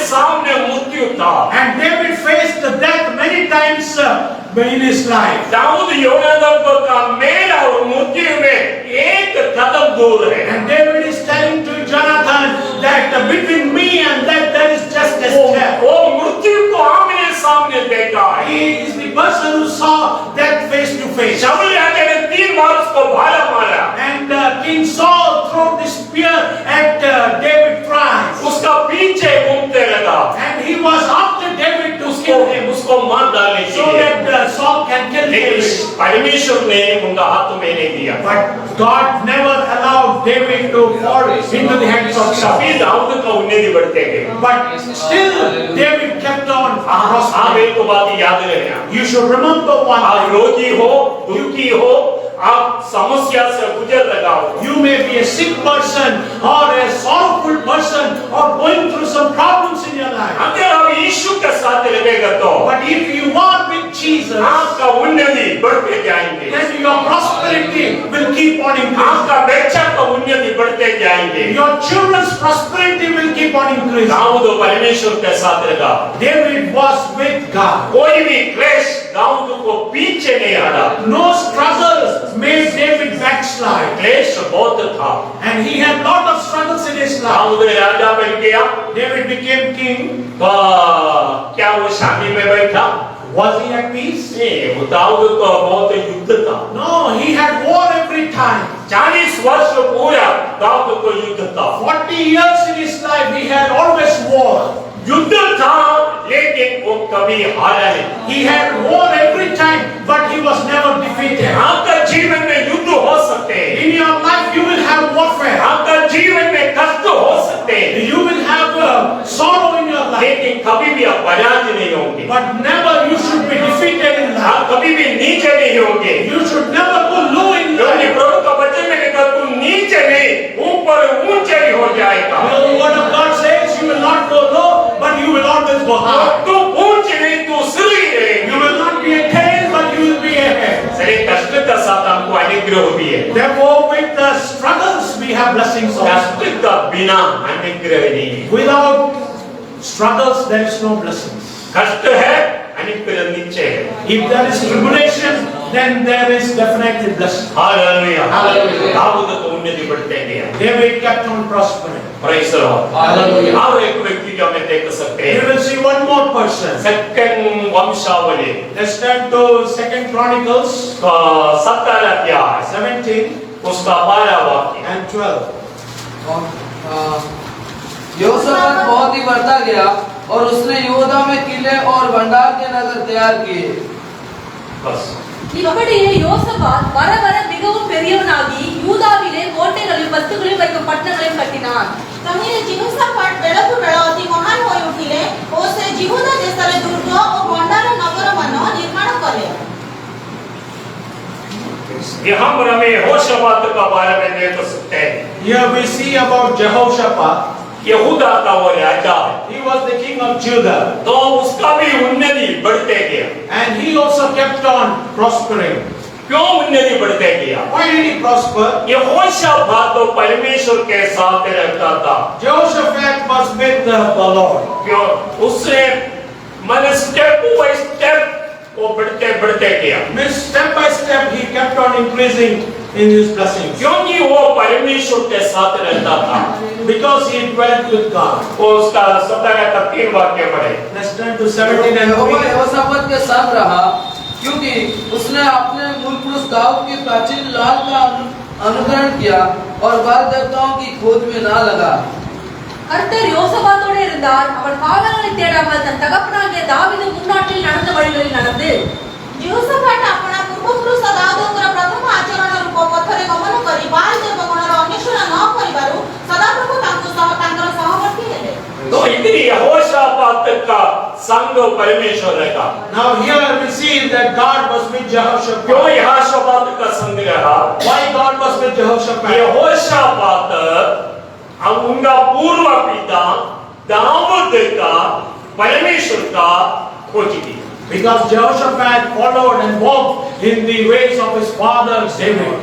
सामने मृत्यु था। And David faced death many times in his life. Dawood योनादाब का मेरा और मृत्यु में एक कदम दूर है। And David is telling to Jonathan that between me and that there is just a step. वो मृत्यु को आमने सामने देखा है। He is the person who saw death face to face. शाऊल राजा ने 3 बार उसको भाला मारा। And King Saul threw the spear at David thrice. उसका पीछे घूमते लगा। And he was after David to kill him, उसको मार डालने के so लिए। that Saul can kill लेकिन David. परमेश्वर ने उनका हाथ में नहीं दिया। But God never allowed David to fall into the hands of Saul. सभी दाऊद का उन्नति बढ़ते गए। But still David kept on आप prospering. एक बात याद रखना। You should remember one आप thing. रोगी हो, दुखी हो, आप समस्या से गुजर रहा हो। You may be a sick person or a sorrowful person or going through some problems in your life. अगर आप यीशु के साथ रहेगा तो But if you are with Jesus, आपका उन्नति बढ़ते जाएंगे। then your prosperity will keep on increasing. आपका बच्चा का उन्नति बढ़ते जाएंगे। Your children's prosperity will keep on increasing. Dawood परमेश्वर के साथ रहा। David was with God. कोई भी क्लेश दाऊद को पीछे नहीं हटा। No struggles made David backslide. क्लेश बहुत था। And he had lot of struggles in his life. Dawood राजा बन गया। David became king. तो क्या वो शादी में बैठा? Was he at peace? नहीं, वो दाऊद को बहुत युद्ध था। No, he had war every time. 40 वर्ष पूरा दाऊद को युद्ध था। 40 years in his life, he had always war. युद्ध था लेकिन वो कभी हारा नहीं। He had war every time, but he was never defeated. आपका जीवन में युद्ध हो सकते हैं। In your life, you will have warfare. आपका जीवन में कष्ट हो सकते हैं। You will have sorrow in your life. लेकिन कभी भी आप पराजित नहीं होंगे। But never you should be defeated in life. आप कभी भी नीचे नहीं होंगे। You should never go low in क्योंकि life. प्रभु अनुग्रह भी है। Therefore, with the struggles, we have blessings also. कष्ट का बिना अनुग्रह नहीं है। Without struggles, there is no blessings. कष्ट है, अनुग्रह निश्चय है। If there is tribulation, then there is definitely blessing. Hallelujah. Hallelujah. Dawood तो उन्नति बढ़ते गया। David kept on prospering. Praise the Lord। Hallelujah. और एक व्यक्ति जो हमें देख सकते You हैं। will see one more person. Second वंशावली Let's turn to 2 Chronicles 17 अध्याय 17 उसका 12 वाक्य। and 12. यहोशापात बहुत ही बढ़ता गया और उसने यहूदा में किले और भंडार के नगर तैयार किए। बस இப்படியே யோசபாத் வர வர மிகவும் பெரியவனாகி யூதாவிலே கோட்டைகளையும் வஸ்துகளையும் வைக்கும் பட்டணங்களையும் கட்டினான்। तमिले जिहुसाफाट बेळकु बेळ अति महान होई उठिले ओ से जिहुदा देशरे दुर्ग ओ भंडार नगर मान निर्माण करे। यहाँ पर हमें यहोशापात का बारे में देख सकते हैं। Here we see about Jehoshaphat. यहूदा का वो राजा है, He was the king of Judah. तो उसका भी उन्नति बढ़ते गया। And he also kept on prospering. क्यों उन्नति बढ़ते गया? Why did he prosper? यहोशापात तो परमेश्वर के साथ रहता था। Jehoshaphat was with the Lord. क्यों? उसने मैंने स्टेप बाय स्टेप वो बढ़ते गया। Means step by step he kept on increasing in his blessings. क्योंकि वो परमेश्वर के साथ रहता था। Because he dwelt with God. वो उसका 17 का 3 वाक्य पढ़े। Let's turn to 17 and यहोवा 3. यहोशापात के साथ रहा क्योंकि उसने अपने मूल पुरुष दाऊद की प्राचीन लाल का अनुकरण किया और बाल देवताओं की खोज में ना लगा। கர்த்தர் யோசபாத்தோடு இருந்தார்। அவன் பாவங்களை தேடாமல் தன் தகப்பனாகிய தாவீது முன்னாட்டில் நடந்த வழிகளில் நடந்து जिहुसाफाट आपणा पूर्वपुरुष दाऊदଙ୍କର प्रथम आचरण रूप पथरे गमन करी बाल देवगणर अन्वेषण न करिबारु सदाप्रभु तांको तांकर सहवर्ती हेले। तो इधर यहोशापात का संग परमेश्वर रहेगा। Now here we see that God was with क्यों Jehoshaphat. यहोशापात का संग रहा? Why God was with Jehoshaphat? यहोशापात उनका पूर्व पिता दाऊद का परमेश्वर का खोज किया। Because Jehoshaphat followed and walked in the ways of his father David.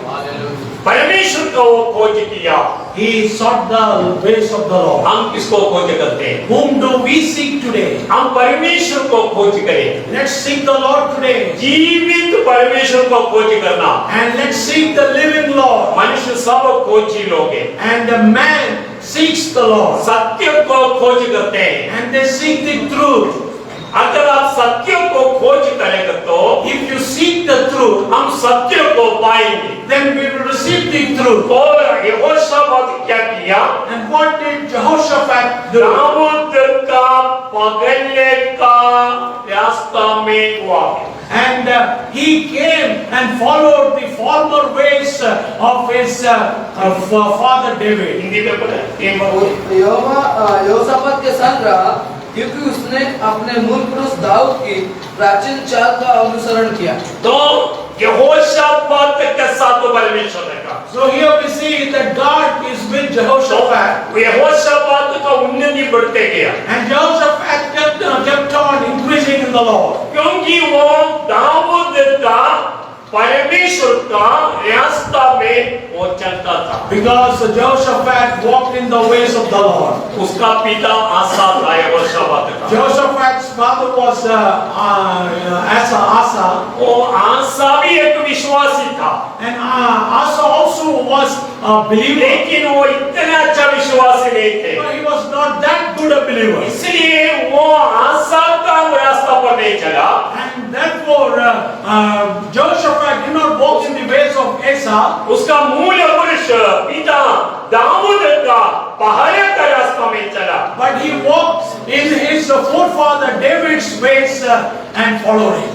परमेश्वर को वो खोज किया। He sought the ways of the Lord. हम किसको खोज करते हैं? Whom do we seek today? हम परमेश्वर को खोज करें। Let's seek the Lord today. जीवित परमेश्वर को खोज करना। And let's seek the living Lord. मनुष्य सब खोजी लोग हैं। And the man seeks the Lord. सत्य को खोज करते हैं। And they seek the truth. अगर आप सत्य को खोज करेंगे तो If you seek the truth, हम सत्य को पाएंगे। then we will receive the truth. और यहोशापात क्या किया? And what did Jehoshaphat do? Dawood का पगले का रास्ता में हुआ। And he came and followed the former ways of his father David. Hindi में पढ़े। यहोशापात के साथ रहा क्योंकि उसने अपने मूल पुरुष दाऊद की प्राचीन चाल का अनुसरण किया। तो यहोशापात के साथ तो परमेश्वर रहेगा। So here we see that God is with Jehoshaphat. यहोशापात का उन्नति बढ़ते गया। And Jehoshaphat kept on increasing in the Lord. क्योंकि वो दाऊद का परमेश्वर का रास्ता में वो चलता था। Because Jehoshaphat walked in the ways of the Lord. उसका पिता आसा था यहोशापात का। Jehoshaphat's father was Asa. वो आसा भी एक विश्वासी था। And Asa also was a believer. लेकिन वो इतना अच्छा विश्वासी नहीं थे। But he was not that good a believer. इसलिए वो आसा का रास्ता पर नहीं चला। And therefore, Jehoshaphat did not walk in the ways of Asa. उसका मूल पुरुष पिता दाऊद का पहाड़ का रास्ता में चला। But he walked in his forefather David's ways and followed him.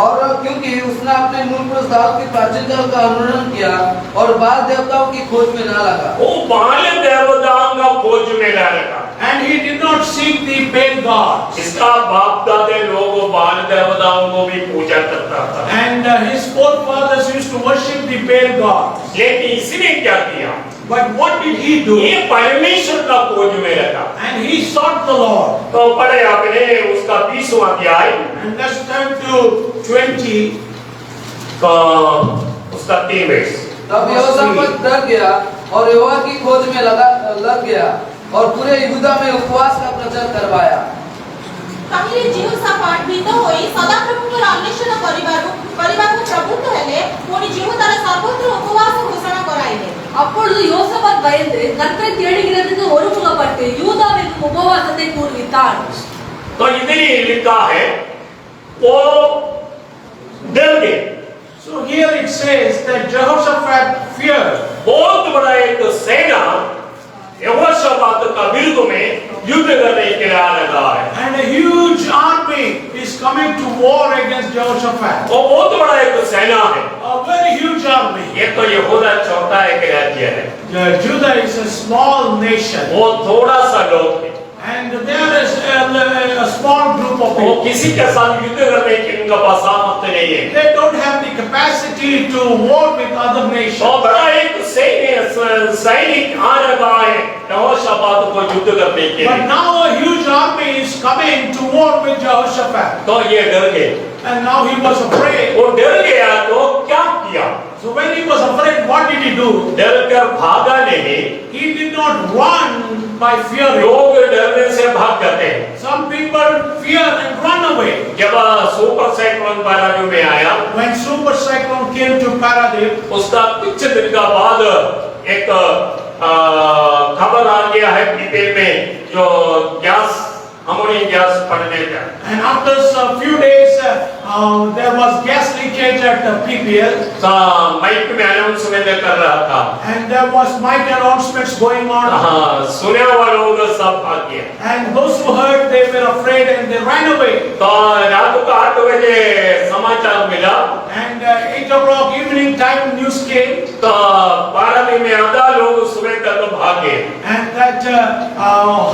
और क्योंकि उसने अपने मूल पुरुष दाऊद की प्राचीन चाल का अनुसरण किया और बाल देवताओं की खोज में ना लगा। वो बाल देवताओं का खोज में ना लगा। And he did not seek the pagan gods. इसका बाप दादे लोग बाल देवताओं को भी पूजा करता था। And his forefathers used to worship the pagan gods. लेकिन इसने क्या किया? But what did he do? ये परमेश्वर का खोज में रखा। And he sought the Lord. तो पढ़े आपने उसका 20वां अध्याय And let's turn to 20. का उसका 3 वर्ष। तब यहोशापात डर गया और यहोवा की खोज में लग गया और पूरे यहूदा में उपवास का प्रचार करवाया। कहिले जीवसापाट भीत होई सदाप्रभुଙ୍କର अन्वेषण କରିବାରୁ ପ୍ରବୃତ୍ତ ହେଲେ ପୁଣି जीवतार सर्वत्र उपवास घोषणा कराइले। அப்பொழுது யோசபாத் பயந்து கர்த்தரை தேடுகிறதுக்கு ஒருமுகப்பட்டு யூதாவிற்கும் உபவாசத்தை கூறுவித்தான்। तो इधर ही लिखा है वो डर गए। So here it says that Jehoshaphat feared. बहुत बड़ा एक सेना यहोशापात का विरुद्ध में युद्ध करने के लिए आ लगा है। And a huge army is coming to war against Jehoshaphat. वो बहुत बड़ा एक सेना है। A very huge army. ये तो यहूदा छोटा एक राज्य है। Judah is a small nation. वो थोड़ा सा लोग है। And there is a small group of वो people. किसी के साथ युद्ध करने की उनका पास सामर्थ्य नहीं है। They don't have the capacity to war with other तो nations. बड़ा एक सैनिक आ रहा है यहोशापात को युद्ध करने के But लिए। now a huge army is coming to war with Jehoshaphat. तो ये डर गए। And now he was afraid. वो डर गया तो क्या किया? So when he was afraid, what did he do? डर कर भागा नहीं। He did not run by fearing. लोग डरने से भाग जाते हैं। Some people fear and run away. जब सुपर साइक्लोन पारादीप में आया, When super cyclone came to Paradip, उसका कुछ दिन का बाद एक खबर आ गया है पीपल में जो गैस अमोनियम गैस पड़ने का। and after a few days, there was gas leakage at the PPL, mike में अनाउंसमेंट कर रहा था। and there was mic announcements going on. हाँ, सुने हुए लोग सब भाग गए। And those who heard, they were afraid and they ran away. तो रात को 8 बजे समाचार मिला। And 8 o'clock evening time news came, तो पारादीप में आधा लोग सुबह तक भागे। and that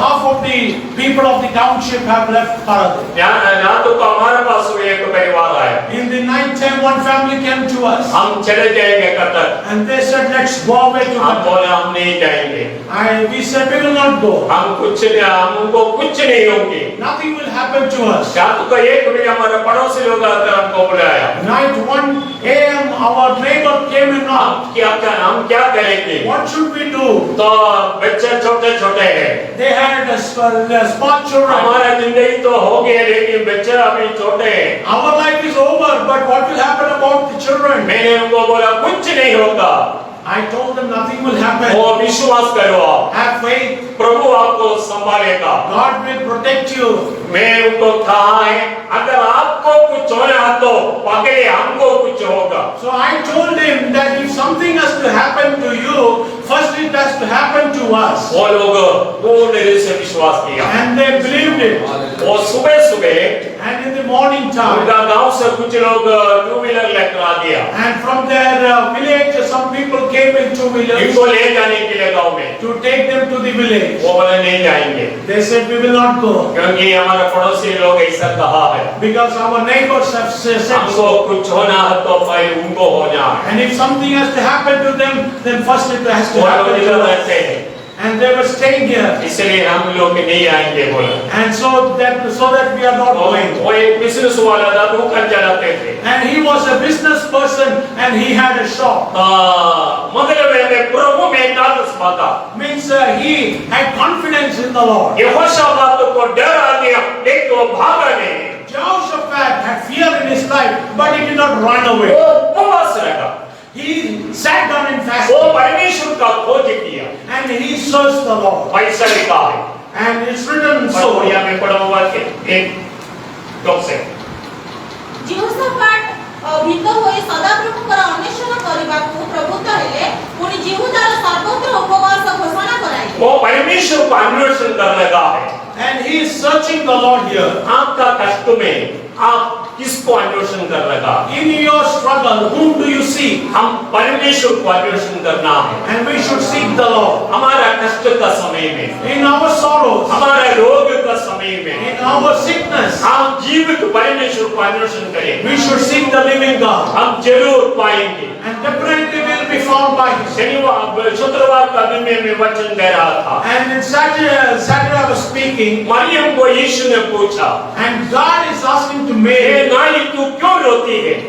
half of the people of the township have left Paradip. रात को हमारे पास एक परिवार आया। In the night time, one family came to us, हम चले जाएंगे Qatar. and they said, "Let's go away to हम Qatar." बोले हम नहीं जाएंगे। We said, "We will not go. हमको कुछ नहीं होंगे। Nothing will happen to us." रात को 1 बजे हमारे पड़ोसी लोग आकर हमको बुलाया। Night 1 a.m. our neighbor came and knocked. हम क्या करेंगे? What should we do? तो बच्चे छोटे छोटे हैं। They had small children. हमारा जिंदगी तो हो गया लेकिन बच्चे अभी छोटे हैं। Our life is over, but what will happen about the children? मैंने उनको बोला कुछ नहीं होगा। I told them nothing will happen. वो विश्वास करो आप। Have faith. प्रभु आपको संभालेगा। God will protect you. मैं उनको कहा है अगर आपको कुछ होना तो पहले हमको कुछ होगा। So I told him that if something has to happen to you, first it has to happen to us. वो लोग पूर्ण रूप से विश्वास किया। And they believed it. वो सुबह सुबह And in the morning time, उनका गांव से कुछ लोग 2 व्हीलर लेकर आ गया। and from their village, some people came in 2 wheelers इनको ले जाने के लिए गांव में। to take them to the village. वो बोले नहीं जाएंगे They said, "We will not go क्योंकि हमारे पड़ोसी लोग ऐसा कहा है। because our neighbors have said हमको so. कुछ होना है तो पहले उनको होना है। And if something has to happen to them, then first it has to वो लोग happen इधर to us." रहते हैं And they were staying here, इसलिए हम लोग नहीं आएंगे बोला। and so that we are not going. वो एक बिजनेस वाला था दुकान चलाते थे। And he was a business person, and he had a shop. मतलब मैं प्रभु में ताकत पाता। Means he had confidence in the Lord. यहोशापात को डर आ गया लेकिन वो भागा नहीं। Jehoshaphat had fear in his life, but he did not run away. वो उपवास रखा। He sat down and वो fasted, परमेश्वर का खोज किया। and he searched the Lord. ऐसा लिखा है। And it's written और so. बढ़िया में पढ़ा हुआ है एक लोग से। जीवसापाट भीत होई सदाप्रभुଙ୍କର अन्वेषण କରିବାକୁ प्रवृत्त हेले पुଣି जीवतार सर्वत्र उपवास घोषणा कराइले। वो परमेश्वर को अन्वेषण कर लगा है। And he is searching the Lord here. आपका कष्ट में आप किसको अन्वेषण कर लगा? In your struggle, whom do you seek? हम परमेश्वर को अन्वेषण करना है। And we should seek the Lord. हमारा कष्ट का समय में, In our sorrows, हमारा रोग का समय में, in our sickness, हम जीवित परमेश्वर को अन्वेषण करें। we should seek the living God. हम जरूर पाएंगे। And definitely we will be found by him. शनिवार शुक्रवार का दिन में वचन दे रहा था And in Saturday I was speaking, Maryam को यीशु ने पूछा and God is asking to hey Mary, नारी तू क्यों रोती है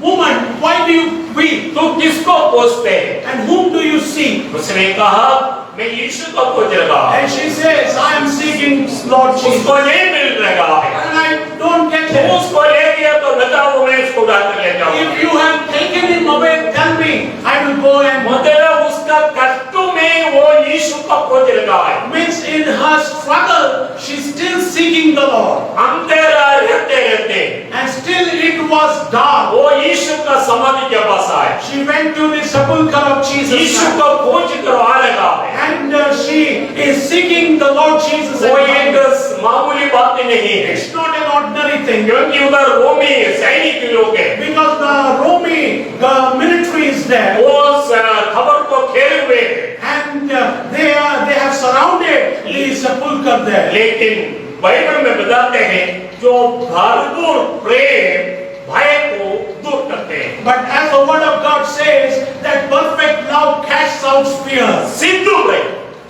woman, why do you weep? तू किसको पूछते है And whom do you seek? उसने कहा मैं यीशु को खोज रहा हूं And she says, I am seeking Lord Jesus. उसको नहीं मिल रहा है And I don't get तू him. उसको ले गया तो बताओ मैं इसको उठाकर ले जाऊंगा If you have taken him away, tell me, I will go and मतलब उसका कष्ट में वो यीशु को खोज रहा है means in her struggle, she's still seeking the Lord. अंधेरा रहते रहते And still it was dark. वो यीशु का समाधि के पास आए She went to the sepulchre of Jesus Yeshu Christ. को खोज कर आ रहा है And she is seeking the Lord Jesus. वो And एक मामूली बात नहीं है it's not an ordinary thing. क्योंकि उधर रोमी सैनिक लोग हैं Because the Roman military is there. वो खबर को घेरे हुए हैं And they have surrounded the sepulchre there. लेकिन बाइबल में बताते हैं जो भरपूर प्रेम भय को दूर करते हैं But as the word of God says, that perfect love casts out fear. Sidhu भाई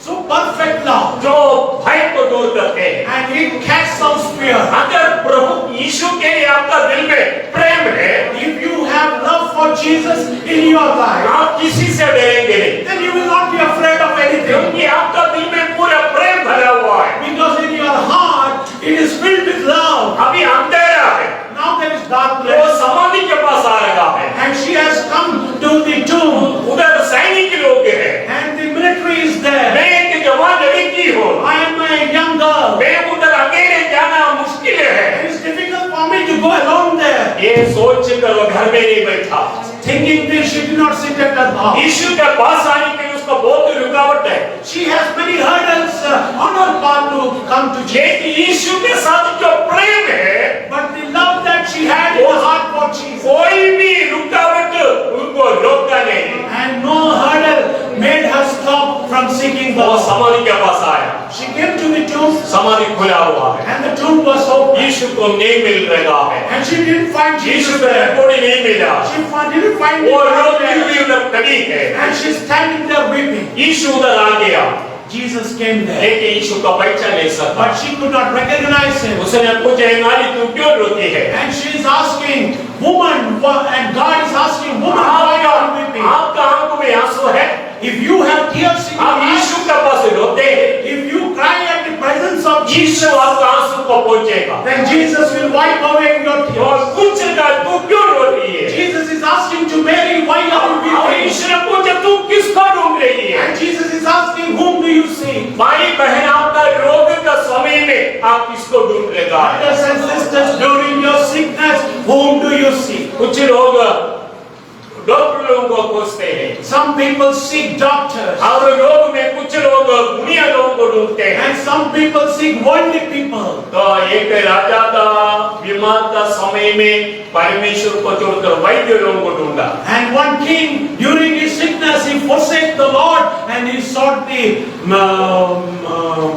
So perfect love, जो भय को दूर करते हैं and it casts out fear. अगर प्रभु यीशु के लिए आपका दिल में प्रेम है If you have love for Jesus in your life, आप किसी से डरेंगे नहीं then you will not be afraid of anything. क्योंकि आपका दिल में पूरा प्रेम भरा हुआ है Because in your heart, it is filled with love. अभी अंधेरा है Now there is वो darkness. समाधि के पास आ रहा है And she has come to the tomb. उधर सैनिक लोग हैं And the military is there. मैं एक जवान लड़की हूँ I am a young girl. मैं उधर अकेले जाना मुश्किल है It is difficult for me to go alone there. ये सोच कर वो घर में नहीं बैठा Thinking this, she did not sit at her house. यीशु के पास आने के लिए उसका बहुत रुकावट है She has many hurdles on her path to come to Jesus. लेकिन यीशु के साथ जो प्रेम है But the love that she had in her heart for Jesus, कोई भी रुकावट उनको रोका नहीं and no hurdle made her stop from seeking the वो Lord. समाधि के पास आया She came to the tomb, समाधि खुला हुआ है and the tomb was open. यीशु को नहीं मिल रहा है And she didn't find Yeshu Jesus का there. कोई नहीं मिला Didn't find वो him रोती there. हुई उधर खड़ी है And she's standing there weeping. यीशु उधर आ गया Jesus came there. लेकिन यीशु का पहचान नहीं सकता But she could not recognize him. उसने पूछा नारी तू क्यों रोती है And she is asking, woman, and God is asking, woman, why are you weeping? आपका आंखों में आंसू है If you have tears in your आप eyes, यीशु के पास रोते हैं if you cry at the presence of Yeshu Jesus, आपका आंसू को पहुंचेगा then Jesus will wipe away your और tears. पूछेगा तू क्यों रो रही है Jesus is asking to Mary, why are you और weeping? यीशु ने पूछा तू किसको ढूंढ रही है And Jesus is asking, whom do you see? भाई बहन आपका रोग का समय में आप किसको ढूंढ लेगा Brothers and sisters, during your sickness, whom do you see? कुछ लोग डॉक्टर लोगों को खोजते हैं Some people seek doctors, और लोग में कुछ लोग दुनिया लोगों को ढूंढते हैं and some people seek worldly people. तो एक राजा था बीमार का समय में परमेश्वर को छोड़कर वैद्य लोगों को ढूंढा And one king, during his sickness, he forsake the Lord and he sought the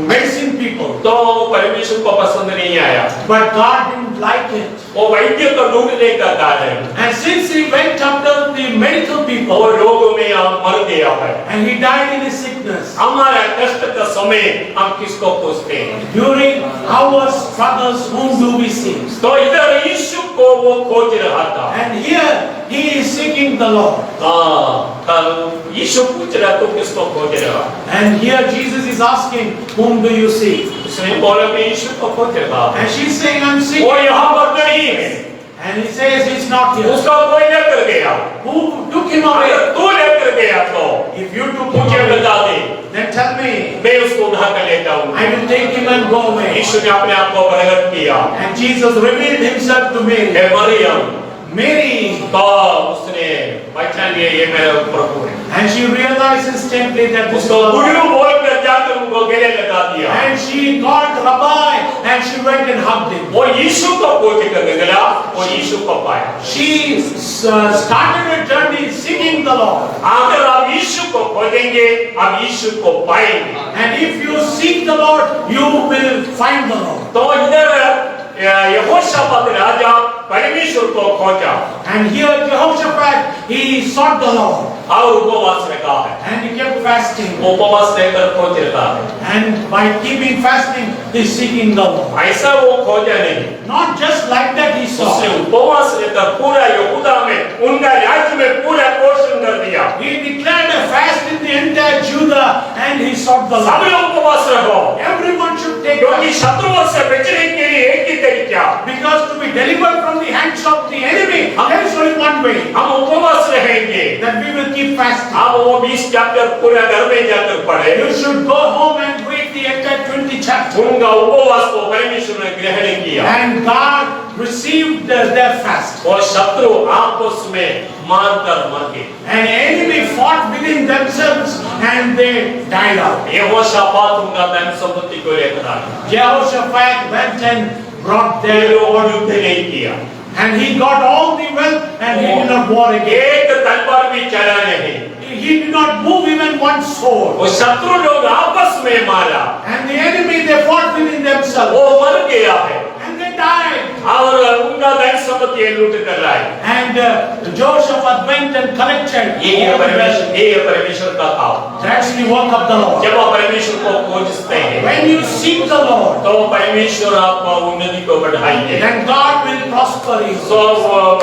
medicine people. तो परमेश्वर को पसंद नहीं आया But God didn't like it. वो वैद्य को ढूंढने का कारण And since he went after the medical people, और रोगों में आप मर गया है and he died in his sickness, हमारा कष्ट का समय हम किसको खोजते हैं during our struggles, whom do we seek? तो इधर यीशु को वो खोज रहा था And here he is seeking the Lord. यीशु पूछ रहा तो किसको खोज रहा And here Jesus is asking, whom do you seek? उसने बोला मैं यीशु को खोज रहा And she's saying, I'm वो seeking. यहाँ पर नहीं है And he says, he's not here. उसका कोई लेकर गया Who took him अगर away? तू लेकर गया तो If you took him मुझे away, बता दे then tell me. मैं उसको उठा कर लेता हूँ I will take him and go away. यीशु ने अपने आप को प्रकट किया And Jesus revealed himself to Mary. Hey Maryam Mary. तो उसने पहचान लिया ये मेरा प्रभु है And she realized instantly that this उसको was the गुरु Lord. बोलकर जाकर उनको गले लगा दिया And she called Rabbi and she went and hugged him. वो यीशु को खोज कर गया वो यीशु को पाया She started her journey seeking the Lord. अगर आप यीशु को खोजेंगे आप यीशु को पाएंगे And if you seek the Lord, you will find the Lord. तो इधर यहोशापात राजा परमेश्वर को खोजा And here Jehoshaphat, he sought the Lord. और उपवास रखा है, and he kept fasting. उपवास लेकर खोज रखा है। And by keeping fasting, he's seeking the Lord. ऐसा वो खोजा नहीं, Not just like that he उसने saw. उपवास लेकर पूरा यहूदा में, उनका राज्य में पूरा पोषण कर दिया। He declared a fast in the entire Judah and he sought the सब Lord. लोग उपवास रखो, Everyone should take क्योंकि fast. शत्रुओं से बचने के लिए एक ही तरीका, Because to be delivered from the hands of the enemy, there is only one way. हम उपवास रहेंगे। That we will keep fasting. आप वो 20 चैप्टर पूरा घर में जाकर पढ़े, You should go home and read the entire 20 chapter. उनका उपवास को परमेश्वर ने ग्रहण किया And God received their fast. और शत्रु आपस में मारकर मर गए। And enemy fought within themselves and they died out. यहोशापात उनका धन संपत्ति को लेकर आया, Jehoshaphat went and brought ये their लोग युद्ध नहीं किया, and he got all the wealth and he did not war again. एक तलवार भी चला नहीं, He did not move even one sword. वो शत्रु लोग आपस में मारा, And the enemy they fought within themselves वो मर गया है and they died. और उनका धन संपत्ति लूट कर लाए। And Jehoshaphat went and collected. ये परमेश्वर का काम। That's the work of the Lord. जब आप परमेश्वर को खोजते हैं, When you seek the Lord, तो परमेश्वर आपको उन्नति को बढ़ाएंगे। then God will prosper you. तो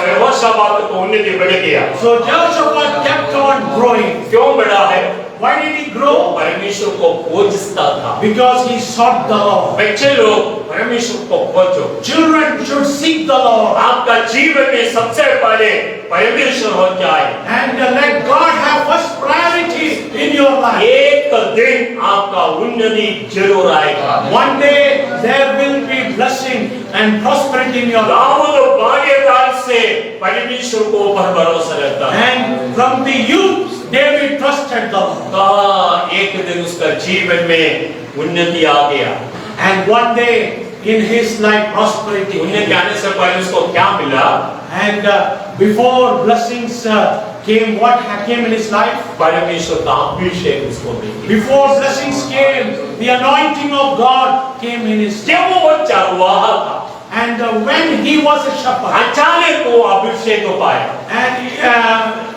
यहोशापात को उन्नति बढ़ गया। So Jehoshaphat kept on growing. क्यों बढ़ा है? Why did he वो grow? परमेश्वर को खोजता था। Because he sought the Lord. बच्चे लोग परमेश्वर को खोजो। Children should seek the Lord. आपका जीवन में सबसे पहले परमेश्वर हो जाए, And let God have first priority in your life. एक दिन आपका उन्नति जरूर आएगा। One day there will be blessing and prosperity in your life. Dawood बाल्यकाल से परमेश्वर को ऊपर भरोसा रखता है। And from the youth, David trusted the Lord. तो एक दिन उसका जीवन में उन्नति आ गया। And one day in his life prosperity. उन्नति आने से पहले उसको क्या मिला? And before blessings came, what came in his life? परमेश्वर का अभिषेक उसको मिल गया। Before blessings came, the anointing of God came in his life. जब वो चरवाहा था, And when he was a shepherd, अचानक वो अभिषेक को पाया। and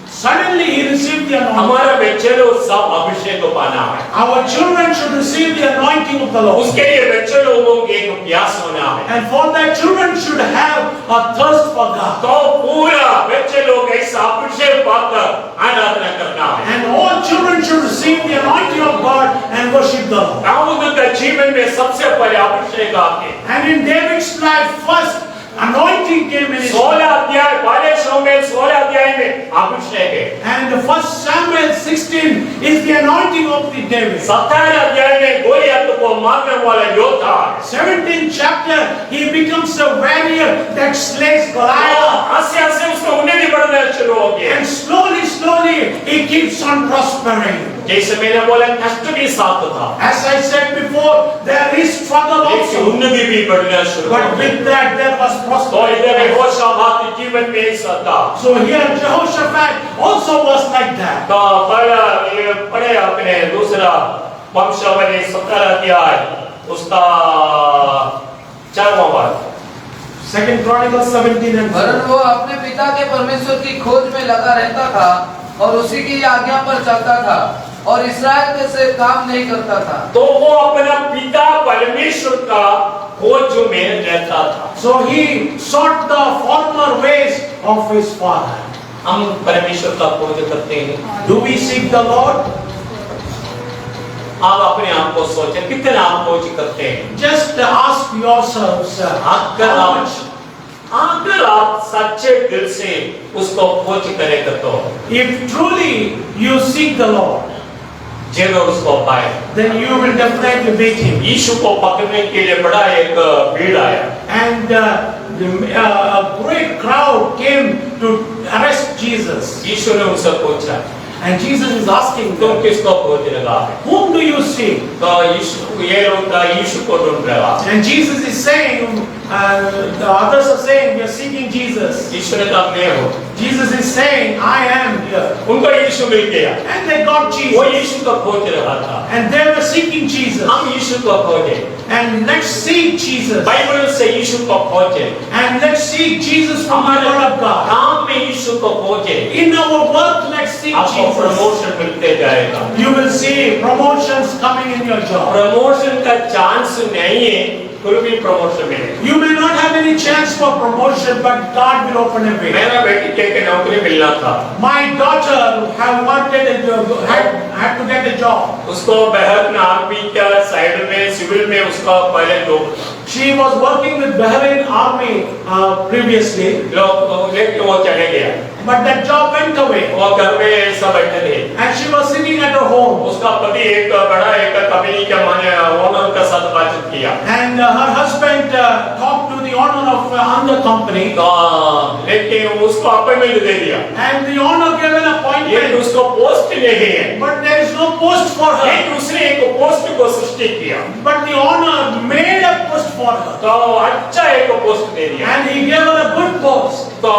suddenly he received the anointing. हमारा बच्चे लोग सब अभिषेक को पाना है। Our children should receive the anointing of the Lord. उसके लिए बच्चे लोगों को एक प्यास होना है। And for that, children should have a thirst for God. तो पूरा बच्चे लोग ऐसा अभिषेक पाकर आराधना करना है। And all children should receive the anointing of God and worship the Lord. Dawood का जीवन में सबसे पहले अभिषेक आके And in David's life, first anointing came in his life. 16 अध्याय पहले शमूएल 16 अध्याय में अभिषेक है। And the first Samuel 16 is the anointing of the David. 17 अध्याय में गोलियत को मारने वाला योद्धा है। 17th chapter, he becomes a warrior that slays Goliath. आस्ते आस्ते उसको उन्नति बढ़ना शुरू हो गया। And slowly, slowly, he keeps on prospering. जैसे मैंने बोला कष्ट भी साथ था, As I said before, there is struggle लेकिन also. उन्नति भी बढ़ना शुरू हो But गई। with that, there was तो prosperity. इधर यहोशापात के जीवन में ऐसा था। So here, Jehoshaphat also was like that. तो पढ़े अपने दूसरा वंशावली 17 अध्याय उसका 4वां वाक्य। 2 Chronicles 17 and वरन 4. वो अपने पिता के परमेश्वर की खोज में लगा रहता था और उसी की आज्ञा पर चलता था और इस्राएल के से काम नहीं करता था। तो वो अपना पिता परमेश्वर का खोज में रहता था। So he sought the former ways of his father. हम परमेश्वर का खोज करते हैं। Do we seek the Lord? आप अपने आप को सोचें कितना आप खोज करते हैं। Just ask yourselves, अगर आप सच्चे दिल से उसको खोज करेंगे तो if truly you seek the Lord, जरूर उसको पाए। then you will definitely meet him. यीशु को पकड़ने के लिए बड़ा एक भीड़ आया। And a great crowd came to arrest Jesus. यीशु ने उनसे पूछा, And Jesus is asking तुम them, किसको खोज रहा है? whom do you seek? तो यीशु ये लोग यीशु को ढूंढ रहा। And Jesus is saying, the others are saying, we are seeking Jesus. यीशु ने कहा मैं हूँ। Jesus is saying, I am here. उनको यीशु मिल गया। And they got वो Jesus. यीशु को खोज रहा था। And they were seeking Jesus. हम यीशु को खोजे। And let's seek Jesus. Bible से यीशु को खोजे। And let's seek Jesus from the हमारे Word of God. काम में यीशु को खोजे। In our work, let's seek seek आपको Jesus, प्रमोशन मिलते जाएगा। you will see promotions coming in your job. Promotion का चांस नहीं है, फिर भी प्रमोशन मिलेगा। You may not have any chance for promotion, but God will open a way. मेरा बेटी के एक नौकरी मिलना था, My daughter had to get a job. उसको बहन आर्मी का साइड में सिविल में उसका पहले जॉब था। She was working with Bahrain Army previously, लोग लेके वो चले गया, but that job went away. वो घर में ऐसा बैठे थे। And she was sitting at her home. उसका पति एक बड़ा एक कंपनी के माने ओनर के साथ बातचीत किया, And her husband talked to the owner of another company. लेकिन उसको अपॉइंटमेंट दे दिया, And the owner gave an ये appointment. उसको पोस्ट नहीं है, But there is no post for ये her. दूसरे एक पोस्ट को सृष्टि किया, But the owner made a post for her. तो अच्छा एक पोस्ट दे दिया, And he gave her a good post. तो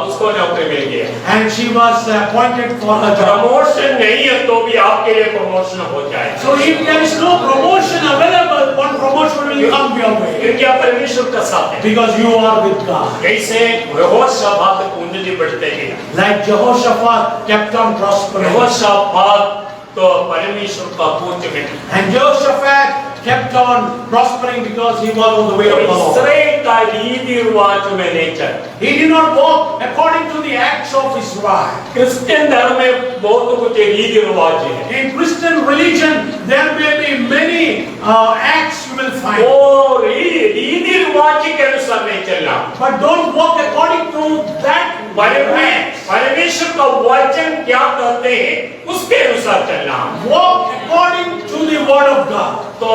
उसको नौकरी मिल गया। And she was appointed for her job. Promotion नहीं है तो भी आपके लिए प्रमोशन हो जाए, So if there is no promotion available, one promotion will come your way. क्योंकि आप परमेश्वर का साथ है। Because you are with God. कैसे यहोशापात उन्नति बढ़ते गया, Like Jehoshaphat kept on prospering. यहोशापात तो परमेश्वर का पूज्य में, And Jehoshaphat kept on prospering because he was on the way of the Lord. Israel का रीति रिवाज में नहीं चला। He did not walk according to the acts of Israel. Christian धर्म में बहुत कुछ रीति रिवाज है, In Christian religion, there may be many acts you will find. वो रीति रिवाज के अनुसार नहीं चलना, But don't walk according to that acts. परमेश्वर का वचन क्या कहते हैं उसके अनुसार चलना। Walk according to the word of God. तो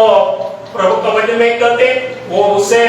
प्रभु का वचन में कहते वो उसे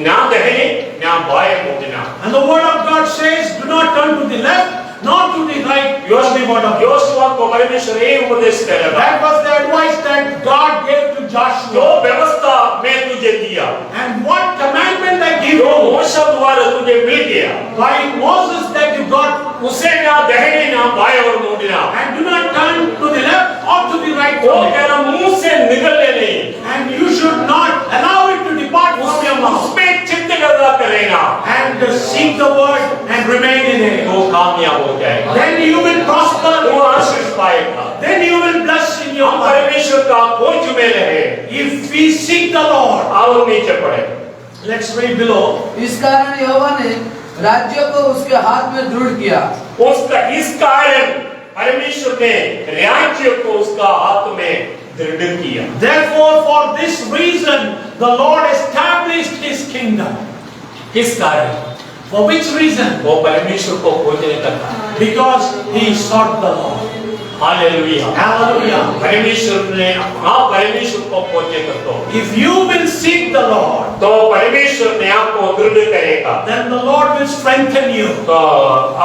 ना दाहिने ना बाएं मुड़ना। And the word of God says, do not turn to the left, not to the right. Use the word of God. Joshua को परमेश्वर ये उपदेश करेगा, That was the advice that God gave to जो Joshua. व्यवस्था मैं तुझे दिया, And what commandment I give जो you मूसा द्वारा तुझे मिल गया, by Moses that you got, उसे ना दाहिने ना बाएं और मुड़ना। and do not turn to the left or to the right. वो from it. तेरा मुंह से निकलने नहीं, And you should not allow it to depart from your mouth. उसमें चित्त लगा करेगा, And seek the word and remain in it. वो कामयाब हो जाएगा, Then you will वो prosper. आशीष पाएगा। Then you will bless in your हम life. परमेश्वर का खोज में रहे। If we seek the Lord. आओ नीचे पढ़े, Let's read below. इस कारण यहोवा ने राज्य को उसके हाथ में दृढ़ किया। उसका इस कारण परमेश्वर ने राज्य को उसका हाथ में दृढ़ किया। Therefore, for this reason, the Lord established His kingdom. किस कारण? For which reason? वो परमेश्वर को खोजने का कारण। Because he sought the Lord. Hallelujah, Hallelujah. परमेश्वर ने आप परमेश्वर को खोजे तो If you will seek the Lord, तो परमेश्वर ने आपको दृढ़ करेगा। then the Lord will strengthen you. तो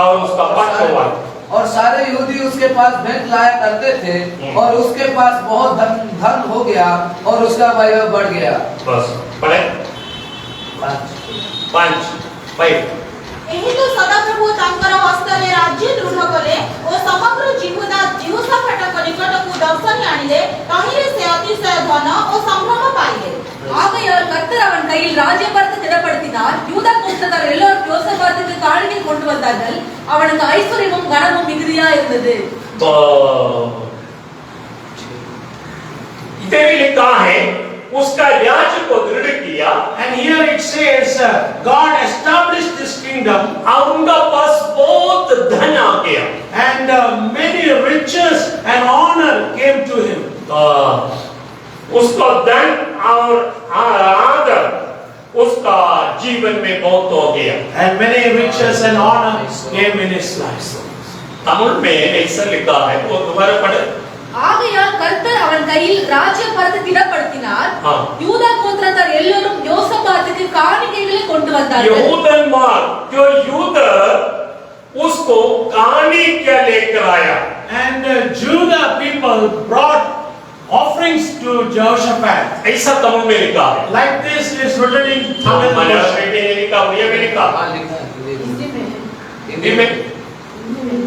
और उसका पक्षवाद, और सारे यहूदी उसके पास भेंट लाया करते थे और उसके पास बहुत धन हो गया और उसका वैभव बढ़ गया। बस पढ़े 5 ଏହି ତ ସଦାପ୍ରଭୁ ତାଙ୍କର ହସ୍ତରେ ରାଜ୍ୟ ଦୃଢ଼ କଲେ ଓ ସମଗ୍ର ଜିହୋଶାଫାଟଙ୍କ ନିକଟକୁ ଦର୍ଶନ ଆଣିଲେ, ତହିଁରେ ସେ ଅତିଶୟ ଧନ ଓ ସମ୍ଭ୍ରମ ପାଇଲେ। ஆகையால் கர்த்தர் அவன் கையில் ராஜ்யபாரத்தை திடப்படுத்தினார். யூதா கோத்திரத்தார் எல்லோரும் யோசபாத்துக்கு காணிக்கை கொண்டு வந்தார்கள். அவனுக்கு ஐஸ்வர்யமும் கனமும் மிகுதியா இருந்தது. तो इधर भी लिखा है उसका राज्य को दृढ़ किया, And here it says, God established this kingdom, और उनका पास बहुत धन आ गया। and many riches and honor came to him. उसको धन और आदर उसका जीवन में बहुत हो गया। And many riches and honor came in his life. Tamil में ऐसा लिखा है, वो दोबारा पढ़े। ஆகையால் கர்த்தர் அவன் கையில் ராஜ்யபாரத்தை திடப்படுத்தினார். யூதா கோத்திரத்தார் எல்லோரும் யோசபாத்துக்கு காணிக்கைகளை கொண்டு வந்தார்கள். यहूदनमार जो यूद उसको काணிக்கை लेकर आया। And Judah people brought offerings to Jehoshaphat. ऐसा तमिल में लिखा है। Like this is written in Tamil Malayalam version. में भी लिखा, उड़िया में लिखा, हिंदी में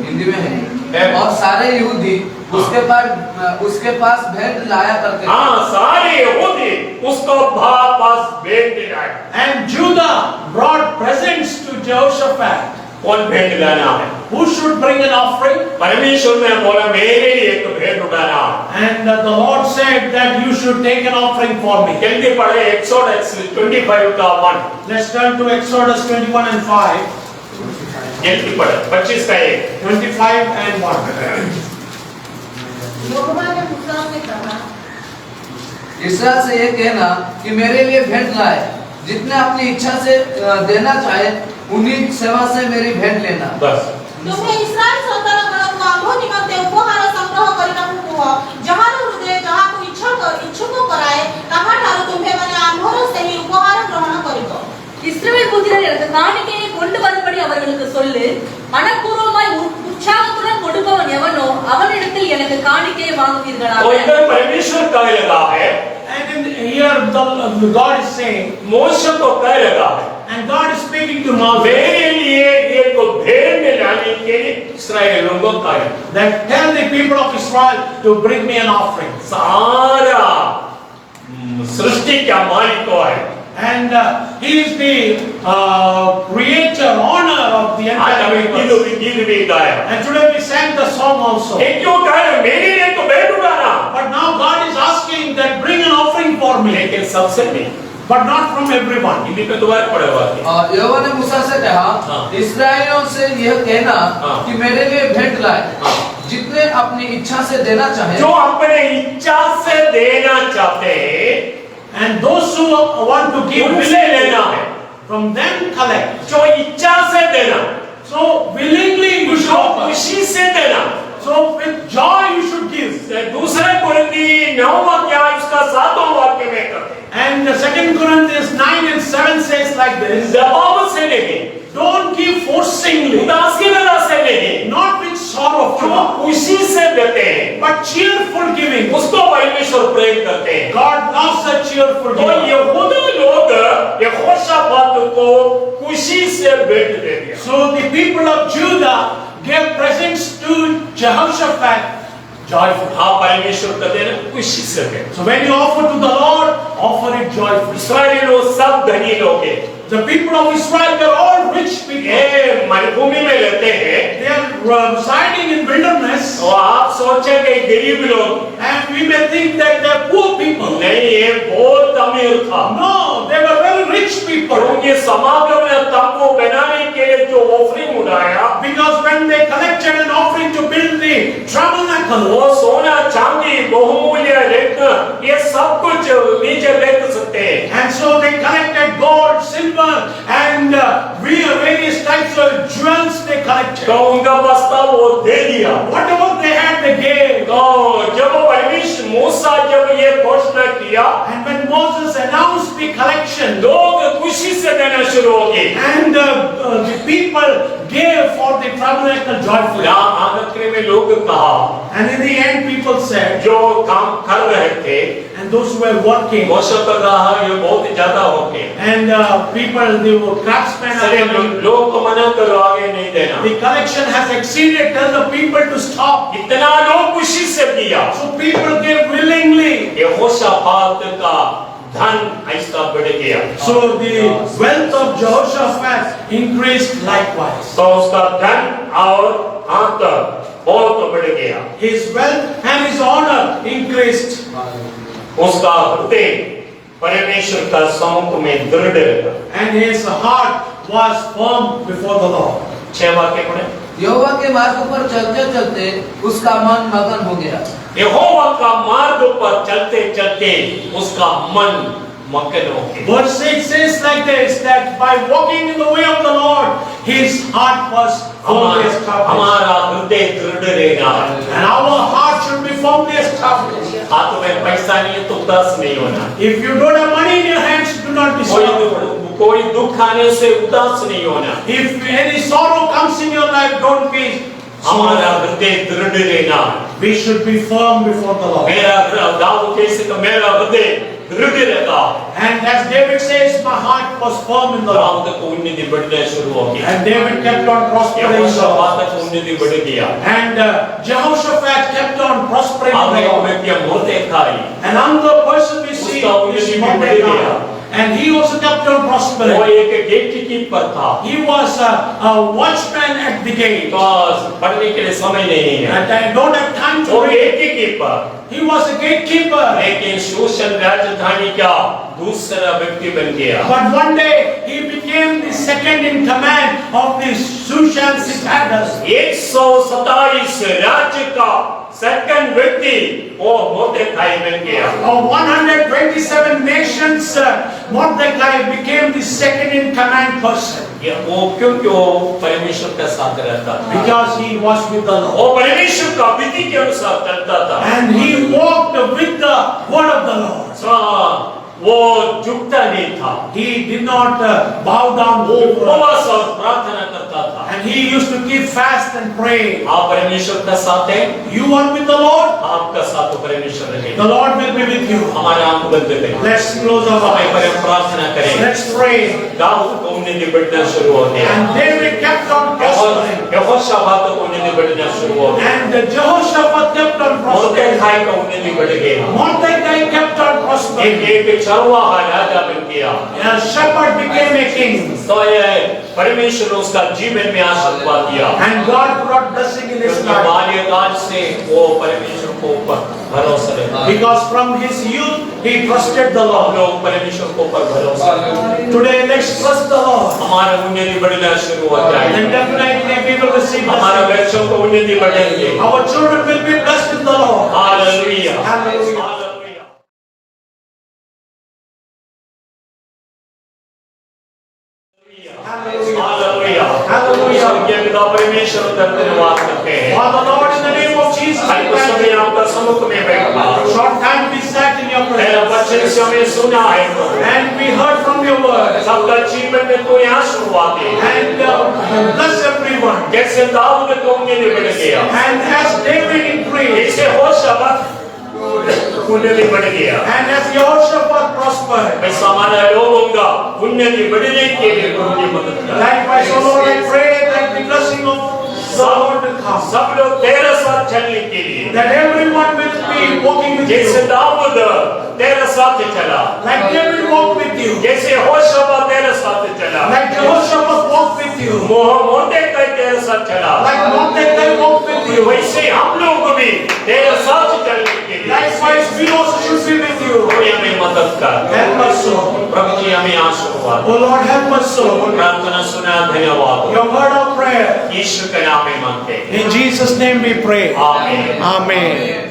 हिंदी में है। और सारे यहूदी उसके पास भेंट लाया करते थे। हाँ, सारे यहूदी उसको पास भेंट लाए। And Judah brought presents to Jehoshaphat. कौन भेंट लाना है? who should bring an offering? परमेश्वर ने बोला मेरे लिए एक भेंट उठाना। And the Lord said that you should take an offering for me. जल्दी पढ़े एक्सोडस 25 का 1। Let's turn to Exodus 21 and 5. जल्दी पढ़े 25 का 1। 25 and 1. यहोवा ने मूसा से कहा, इसराइल से ये कहना कि मेरे लिए भेंट लाए, जितने अपनी इच्छा से देना चाहे उन्हीं सेवा से मेरी भेंट लेना। बस तुम्हें इस्राएल सन्तानगणକୁ आम्भ निमंते उपहार संग्रह କରିବାକୁ କୁହ, ଯାହାର ହୃଦୟ ଯାହାକୁ ଇଚ୍ଛୁକ କରାଏ ତାହାଠାରୁ ତୁମ୍ଭେମାନେ ଆମ୍ଭର ସେହି ଉପହାର ଗ୍ରହଣ କରିବ। இஸ்ரவேல் புத்திரர் எனக்கு காணிக்கையை கொண்டு வரும்படி அவர்களுக்கு சொல்லு. மனப்பூர்வமாய் உற்சாகத்துடன் கொடுப்பவன் எவனோ அவனிடத்தில் எனக்கு காணிக்கையை வாங்குவீர்களாக. तो इधर परमेश्वर कह लगा है, And in here the God is saying, मोशे को कह लगा है, and God is speaking to Moses, मेरे लिए एक भेंट लाने के लिए इस्राएलियों को कहा that tell the people of Israel to bring me an offering. सारा सृष्टि का मालिक को है। And he is the creator, owner of the आज entire हमें universe. गीत भी गाया। And today we sang the song also. एक क्यों कह रहे मेरे लिए तो भेंट उठाना, But now God is asking that bring an offering for me, लेकिन सबसे नहीं। but not from everyone. Hindi पे दोबारा पढ़े हुआ है। और यहोवा ने मूसा से कहा, हाँ। इस्राएलियों से यह कहना हाँ। कि मेरे लिए भेंट लाए, हाँ। जितने अपनी इच्छा से देना चाहे जो अपने इच्छा से देना चाहते हैं And those who want to give उनसे लेना है। from them collect. जो इच्छा से देना, So willingly you should जो offer. खुशी से देना। So with joy you should give. दूसरे कुरिन्ती 9 अध्याय उसका 7वां वाक्य में कहते हैं, And 2 Corinthians 9 and 7 says like this, दबाव से नहीं, don't give forcingly, उदासी वाला से नहीं, not with sorrowful, जो खुशी से देते हैं but cheerful giving. उसको परमेश्वर प्रेम करते हैं। God loves a cheerful तो giving. यहूदी लोग यहोशापात को खुशी से भेंट दे दिया। So the people of Judah gave presents to Jehoshaphat joyfully. हाँ परमेश्वर कहते हैं खुशी से दे। So when you offer to the Lord, offer it joyfully. इस्राएली लोग सब धनी लोग हैं। The people of Israel, they're all rich people. ये मरुभूमि में रहते हैं। They are residing in wilderness. और आप सोचेंगे गरीब लोग, And we may think that they're poor people. नहीं ये बहुत अमीर था। No, they were very rich people. क्योंकि समागम में तंबू बनाने के लिए जो ऑफरिंग उठाया, Because when they collected an offering to build the tabernacle, वो सोना चांदी बहुमूल्य रत्न ये सब कुछ नीचे रख सकते हैं। and so they collected gold, silver, and various types of jewels they collected. तो उनका बस्ता वो दे दिया। Whatever they had, they gave. तो जब परमेश्वर मूसा जब ये घोषणा किया, And when Moses announced the collection, लोग खुशी से देना शुरू हो गए। and the people gave for the tabernacle joyfully. यहाँ आखिर में लोग कहा, And in the end, people said, जो काम कर रहे थे, and those who were working, मौसम कर रहा ये बहुत ज्यादा हो गए। and people, they were craftsmen, अरे लोग को मना करो आगे नहीं देना। the collection has exceeded, tell the people to stop. इतना लोग खुशी से दिया। So people gave willingly. यहोशापात का धन ऐसा बढ़ गया। So the wealth of Jehoshaphat increased likewise. तो उसका धन और आदर बहुत बढ़ गया। His wealth and his honor increased. उसका हृदय परमेश्वर का सम्मुख में दृढ़ रहा। And his heart was firm before the Lord. 6 वाक्य पढ़े। यहोवा के मार्ग पर चलते चलते उसका मन मगन हो गया। यहोवा का मार्ग पर चलते चलते उसका मन मगन हो गया। Verse 6 says like this, that by walking in the way of the Lord, his heart was firmly established. हमारा हृदय दृढ़ रहना है। And our heart should be firmly established. हाथ में पैसा नहीं है तो उदास नहीं होना। If you don't have money in your hands, do not be sorrowful. कोई दुख आने से उदास नहीं होना। If any sorrow comes in your life, don't be हमारा sorrowful. हृदय दृढ़ रहना है। We should be firm before the Lord. मेरा दाऊद कैसे तो मेरा हृदय दृढ़ रहता। And as David says, my heart was firm in the Lord. Dawood को उन्नति बढ़ना शुरू हो गई। And David kept on prospering. यहोशापात को उन्नति बढ़ गया। And Jehoshaphat kept on prospering in आगे the Lord. व्यक्ति मोर्देखाई Another person we see उसका उन्नति is भी बढ़ गया। Mordecai. and he also kept on वो prospering. एक गेट कीपर था। He was a watchman at the gate. तो पढ़ने के लिए समय नहीं है। And I don't have time to वो read. Gatekeeper, He was a gatekeeper. लेकिन शूशन राजधानी का दूसरा व्यक्ति बन गया। But one day he became the second in command of the Shushan citadel. 127 राज्य का सेकंड व्यक्ति वो मोर्देखाई बन गया। Of 127 nations, Mordecai became the second in command person. ये वो क्योंकि वो परमेश्वर के साथ रहता था। Because he was with the Lord. वो परमेश्वर का विधि के अनुसार चलता था। And he walked with the word of the Lord. वो झुकता नहीं था। He did not bow down वो before. उपवास और प्रार्थना करता था। And he used to keep fast and pray. आप परमेश्वर का साथ हैं, You are with the Lord, आपका साथ तो परमेश्वर रहेगा। the Lord will be with you. हमारे आंख बंद करें। Let's close our समय पर eyes. हम प्रार्थना करें। Let's pray. दाऊद को उन्नति बढ़ना शुरू हो गया। And David kept on prospering. यहोशाफात को उन्नति बढ़ना शुरू हो गया। And Jehoshaphat kept on prospering. मोर्देखाई का उन्नति बढ़ गया। Mordecai kept on prospering. एक चरवाहा राजा बन गया। A shepherd became a king. तो ये परमेश्वर ने उसका जीवन में आशीर्वाद दिया। And God brought blessing in his क्योंकि life. बाल्यकाल से वो परमेश्वर को ऊपर भरोसा रखता। Because from his youth he trusted the हम Lord. लोग परमेश्वर को ऊपर भरोसा रखें। Today let's trust the Lord. हमारा उन्नति बढ़ना शुरू हो And जाएगा। definitely we will receive हमारा blessing. बच्चों को उन्नति बढ़ेंगे। Our children will be blessed in the Lord. Hallelujah. Hallelujah. Hallelujah. Hallelujah. Hallelujah. स्वर्गीय पिता परमेश्वर का धन्यवाद करते हैं। Father Lord, in the name of Jesus, her we कुछ thank समय you. आपका सम्मुख में बैठा। Short time we sat in your तेरा presence वचन से हमें सुना है प्रभु। and we heard from your word. सबका जीवन में तू यहाँ शुरुआत है। And bless everyone. कैसे दाऊद को उन्नति बढ़ गया। And as David increased, कैसे होशाफात उन्नति बढ़ गया। and as Jehoshaphat prospered, मैं हमारा लोगों का उन्नति बढ़ने के लिए प्रभु की मदद कर। likewise, O Lord, I pray that the blessing of the Lord will come. सब लोग तेरे साथ चलने के लिए That everyone will be walking with जैसे you. दाऊद तेरे साथ चला, Like David walked with you. जैसे होशाफात तेरे साथ चला, Like Jehoshaphat walked with you. मोर्देखाई तेरे साथ चला, Like Mordecai walked with you. वैसे हम लोग भी तेरे साथ चलने के लिए Likewise, we also should be with you. कोई हमें मदद कर। Help us so. प्रभु जी हमें आशीर्वाद। O Lord, help us so. प्रार्थना सुना, धन्यवाद। Your word of prayer. ईश्वर के नाम में मांगते हैं। In Jesus' name we pray. आमीन। Amen.